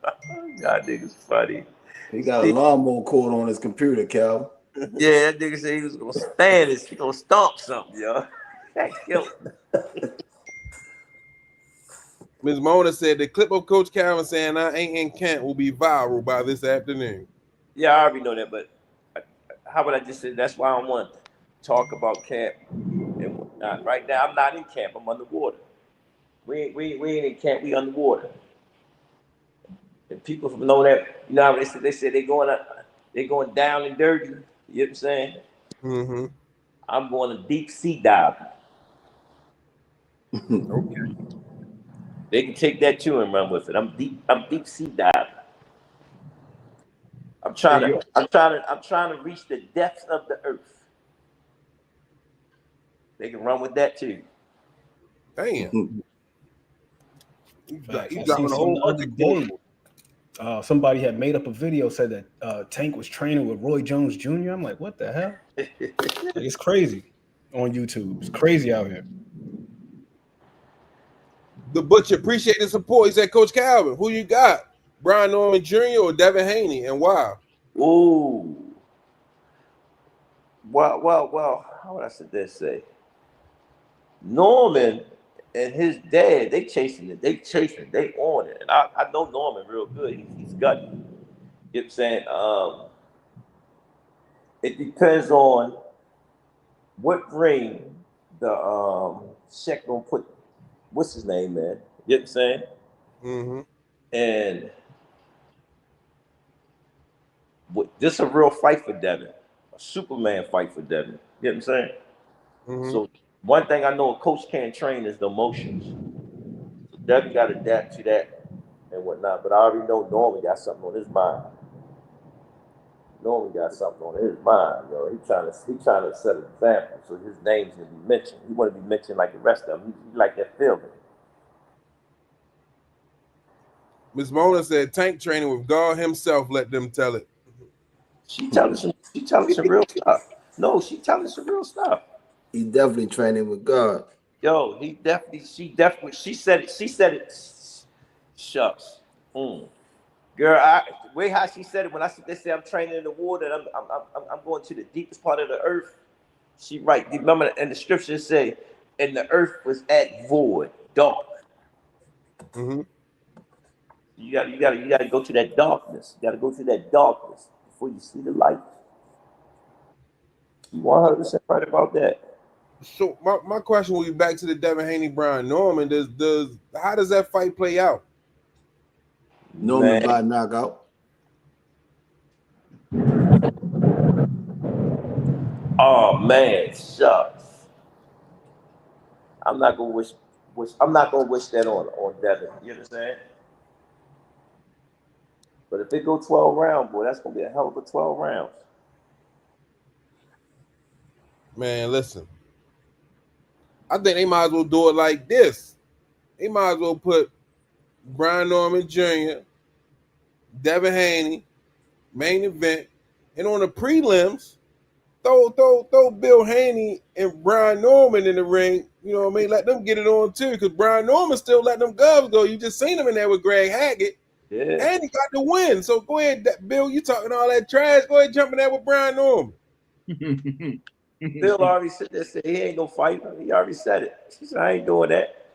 God, nigga's funny.
He got a lawnmower cord on his computer, Cal.
Yeah, that nigga said he was gonna stand this. He gonna stomp something, yo. That killed him.
Ms. Mona said the clip of Coach Calvin saying I ain't in Kent will be viral by this afternoon.
Yeah, I already know that, but how would I just say that's why I don't want to talk about camp and whatnot. Right now, I'm not in camp. I'm underwater. We ain't in camp. We underwater. And people know that. You know, they say they going down and dirty. You know what I'm saying?
Mm-hmm.
I'm going to deep sea diving.
Okay.
They can take that too and run with it. I'm deep sea diving. I'm trying to reach the depths of the earth. They can run with that too.
Damn.
I
He's
seen
dropping a
some
whole
the
bunch
other
of
day.
quotes.
Somebody had made up a video, said that Tank was training with Roy Jones Jr. I'm like, what the hell? Like, it's crazy on YouTube. It's crazy out here.
The Butcher appreciate the support. He said, Coach Calvin, who you got? Brian Norman Jr. or Devin Haney, and why?
Ooh. Well. How would I say? Norman and his dad, they chasing it. They on it. And I know Norman real good. He's gutty. You know what I'm saying? It depends on what ring the Shaq gonna put. What's his name, man? You know what I'm saying?
Mm-hmm.
And this is a real fight for Devin. A Superman fight for Devin. You know what I'm saying?
Mm-hmm.
So one thing I know a coach can't train is the emotions. So Devin got to adapt to that and whatnot. But I already know Norman got something on his mind. Norman got something on his mind, yo. He trying to set an example, so his name's gonna be mentioned. He want to be mentioned like the rest of them. He like that feeling.
Ms. Mona said Tank training with God himself. Let them tell it.
She telling some real stuff. No, she telling some real stuff.
He's definitely training with God.
Yo, she said it. Shucks. Girl, way how she said it when they say I'm training in the water and I'm going to the deepest part of the earth. She right. Remember, and the scripture say, and the earth was at void, dark.
Mm-hmm.
You got to go to that darkness. You got to go to that darkness before you see the light. You 100% right about that.
So my question will be back to the Devin Haney Brian Norman. How does that fight play out?
Norman by knockout.
Oh man, shucks. I'm not gonna wish that on Devin. You understand? But if it go 12 rounds, boy, that's gonna be a hell of a 12 rounds.
Man, listen. I think they might as well do it like this. They might as well put Brian Norman Jr., Devin Haney, main event, and on the prelims, throw Bill Haney and Brian Norman in the ring. You know what I mean? Let them get it on too, because Brian Norman still let them gloves go. You just seen him in there with Greg Hackett.
Yeah.
And he got the win. So go ahead, Bill, you talking all that trash. Go ahead, jump in there with Brian Norman.
Bill already said that. Said he ain't no fighter. He already said it. He said, I ain't doing that.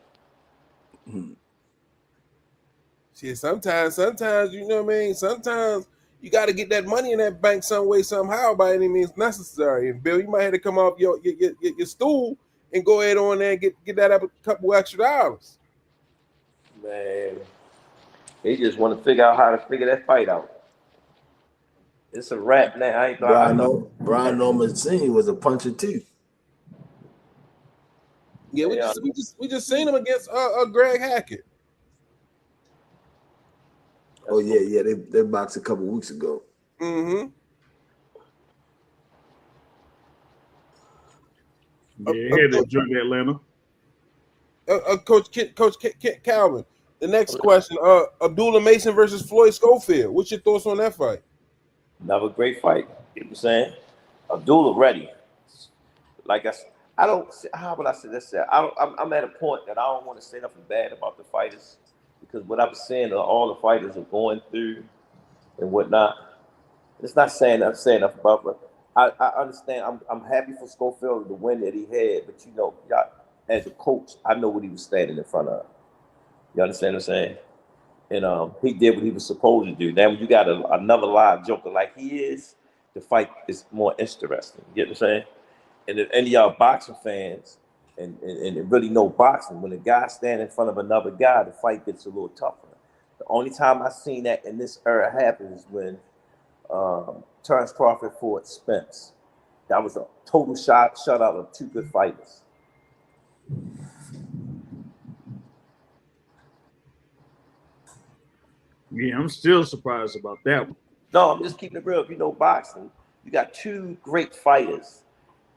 See, sometimes, you know what I mean? Sometimes you got to get that money in that bank some way, somehow, by any means necessary. And Bill, you might have to come off your stool and go ahead on there and get that up a couple extra dollars.
Man, they just want to figure out how to figure that fight out. It's a wrap now. I ain't
Brian Norman Sr. was a puncher too.
Yeah, we just seen him against Greg Hackett.
Oh yeah, they boxed a couple weeks ago.
Mm-hmm.
Yeah, he had to join Atlanta.
Coach Calvin. The next question: Abdullah Mason versus Floyd Schofield. What's your thoughts on that fight?
Another great fight. You know what I'm saying? Abdullah ready. Like I don't. How would I say this? I'm at a point that I don't want to say nothing bad about the fighters because what I'm saying, all the fighters are going through and whatnot. It's not saying I'm saying nothing about, but I understand. I'm happy for Schofield with the win that he had, but you know, as a coach, I know what he was standing in front of. You understand what I'm saying? And he did what he was supposed to do. Now, when you got another live joker like he is, the fight is more interesting. You get what I'm saying? And if any of y'all boxing fans and really know boxing, when a guy stand in front of another guy, the fight gets a little tougher. The only time I've seen that in this era happens when Terrence Crawford fought Spence. That was a total shutout of two good fighters.
Yeah, I'm still surprised about that one.
No, I'm just keeping it real. If you know boxing, you got two great fighters,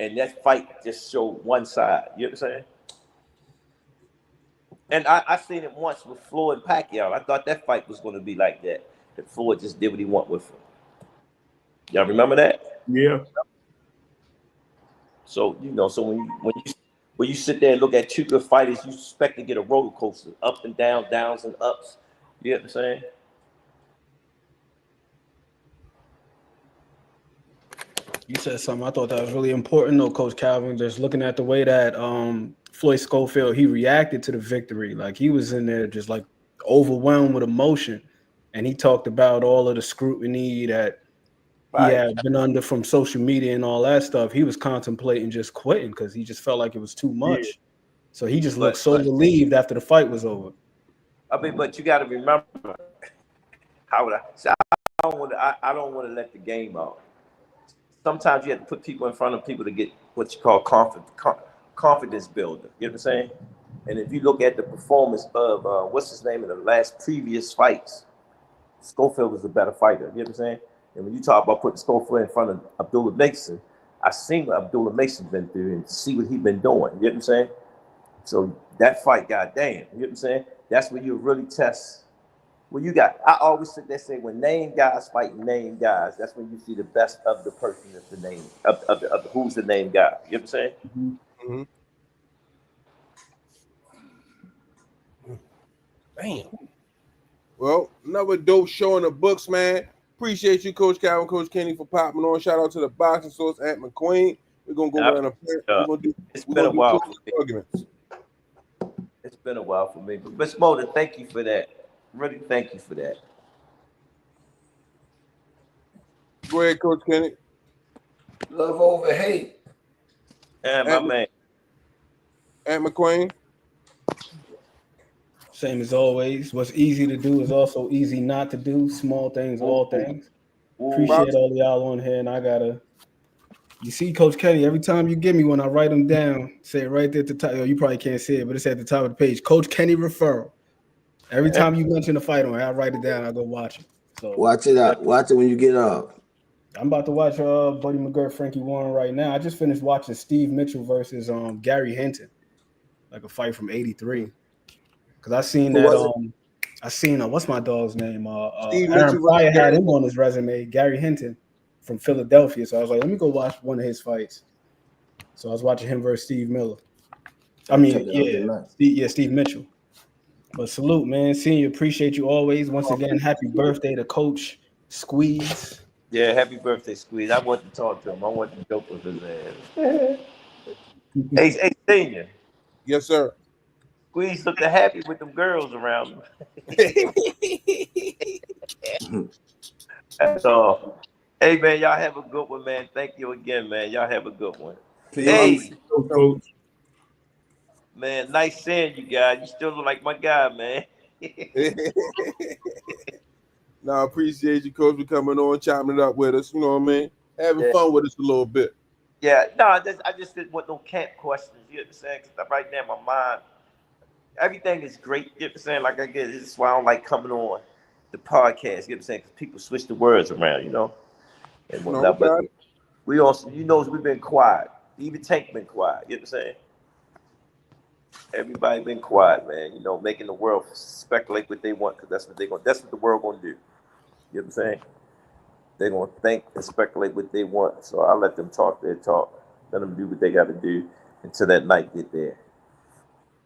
and that fight just showed one side. You know what I'm saying? And I seen it once with Floyd and Pacquiao. I thought that fight was going to be like that. That Floyd just did what he wanted with him. Y'all remember that?
Yeah.
So you know, so when you sit there and look at two good fighters, you expect to get a roller coaster, up and down, downs and ups. You know what I'm saying?
You said something I thought that was really important, though, Coach Calvin. Just looking at the way that Floyd Schofield, he reacted to the victory. Like, he was in there just, like, overwhelmed with emotion. And he talked about all of the scrutiny that he had been under from social media and all that stuff. He was contemplating just quitting because he just felt like it was too much. Yeah. So he just looked so relieved after the fight was over.
I mean, but you got to remember, how would I say, I don't want to let the game out. Sometimes you have to put people in front of people to get what you call confidence builder. You know what I'm saying? And if you look at the performance of what's his name in the last previous fights, Schofield was a better fighter. You know what I'm saying? And when you talk about putting Schofield in front of Abdullah Mason, I've seen what Abdullah Mason's been through and see what he's been doing. You know what I'm saying? So that fight, goddamn, you know what I'm saying? That's where you really test. Well, you got. I always sit there and say, when name guys fight name guys, that's when you see the best of the person that's the name of who's the name guy. You know what I'm saying?
Mm-hmm. Damn. Well, another dope show in the books, man. Appreciate you, Coach Calvin, Coach Kenny, for popping on. Shout out to the boxing source, Ant McQueen. We're gonna go around we're gonna do.
It's been a while for me.
Arguments.
It's been a while for me, but Miss Moda, thank you for that. Really, thank you for that.
Go ahead, Coach Kenny.
Love over hate.
And my man.
Ant McQueen.
Same as always. What's easy to do is also easy not to do. Small things, all things. Appreciate all y'all on here, and I gotta. You see, Coach Kenny, every time you give me one, I write them down. Say it right there at the top. You probably can't see it, but it's at the top of the page. Coach Kenny referral. Every time you mention the fight on, I write it down. I go watch it. So
watch it out. Watch it when you get up.
I'm about to watch Buddy McGirt, Frankie Warren right now. I just finished watching Steve Mitchell versus Gary Hinton, like a fight from '83. Because I seen that. I seen what's my dog's name? Aaron Pryor had him on his resume. Gary Hinton from Philadelphia. So I was like, let me go watch one of his fights. So I was watching him versus Steve Miller. Steve Mitchell. But salute, man. Seeing you, appreciate you always. Once again, happy birthday to Coach Squeeze.
Yeah, happy birthday, Squeeze. I want to talk to him. I want to joke with his ass. Hey, Senior.
Yes, sir.
Squeeze looked happy with them girls around him. That's all. Hey, man, y'all have a good one, man. Thank you again, man. Y'all have a good one. Hey,
Coach.
man, nice seeing you guys. You still look like my guy, man.
No, I appreciate you, Coach, for coming on, chopping it up with us. You know what I mean? Having fun with us a little bit.
Yeah, no, I just didn't want no camp questions. You know what I'm saying? 'Cause right now, my mind, everything is great. You know what I'm saying? Like I get, this is why I don't like coming on the podcast. You know what I'm saying? Because people switch the words around, you know, and whatnot. But we also, you know, we've been quiet. Even Tank been quiet. You know what I'm saying? Everybody been quiet, man. You know, making the world speculate what they want, because that's what that's what the world gonna do. You know what I'm saying? They're gonna think and speculate what they want. So I let them talk their talk. Let them do what they gotta do until that night get there.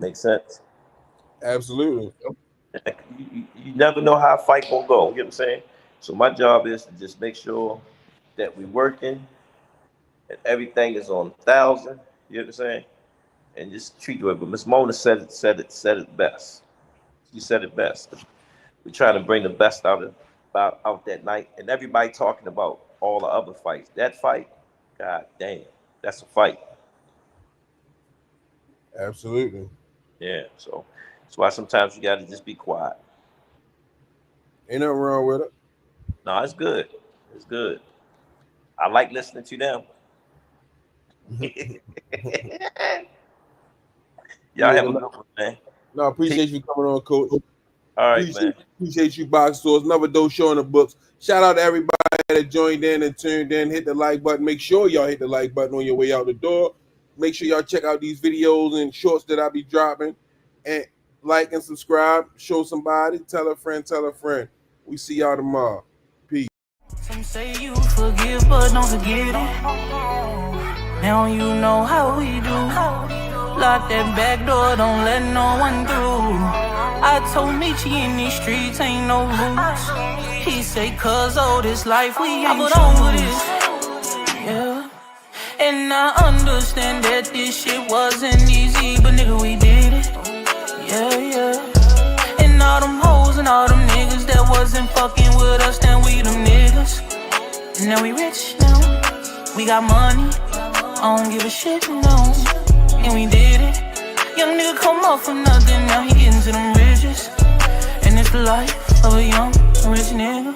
Make sense?
Absolutely.
You never know how a fight gonna go. You know what I'm saying? So my job is to just make sure that we working and everything is on 1,000. You know what I'm saying? And just treat it. But Miss Mona said it best. She said it best. We're trying to bring the best out that night, and everybody talking about all the other fights. That fight, god damn, that's a fight.
Absolutely.
Yeah. So that's why sometimes you got to just be quiet.
Ain't nothing wrong with it.
No, it's good. It's good. I like listening to them. Y'all have a good one, man.
No, I appreciate you coming on, Coach.
All right, man.
Appreciate you, Box Stores. Another dope show in the books. Shout out to everybody that joined in and tuned in. Hit the like button. Make sure y'all hit the like button on your way out the door. Make sure y'all check out these videos and shorts that I be dropping. And like and subscribe. Show somebody. Tell a friend. Tell a friend. We see y'all tomorrow. Peace.
Some say you forgive, but don't forget it. Now you know how we do. Lock that back door, don't let no one through. I told Michi in these streets ain't no rules. He say, cause all this life we ain't put on with this. Yeah. And I understand that this shit wasn't easy, but nigga, we did it. Yeah, yeah. And all them hoes and all them niggas that wasn't fucking with us, then we them niggas. And now we rich now. We got money. I don't give a shit, no. And we did it. Young nigga come up for nothing, now he getting to them riches. And it's the life of a young rich nigga.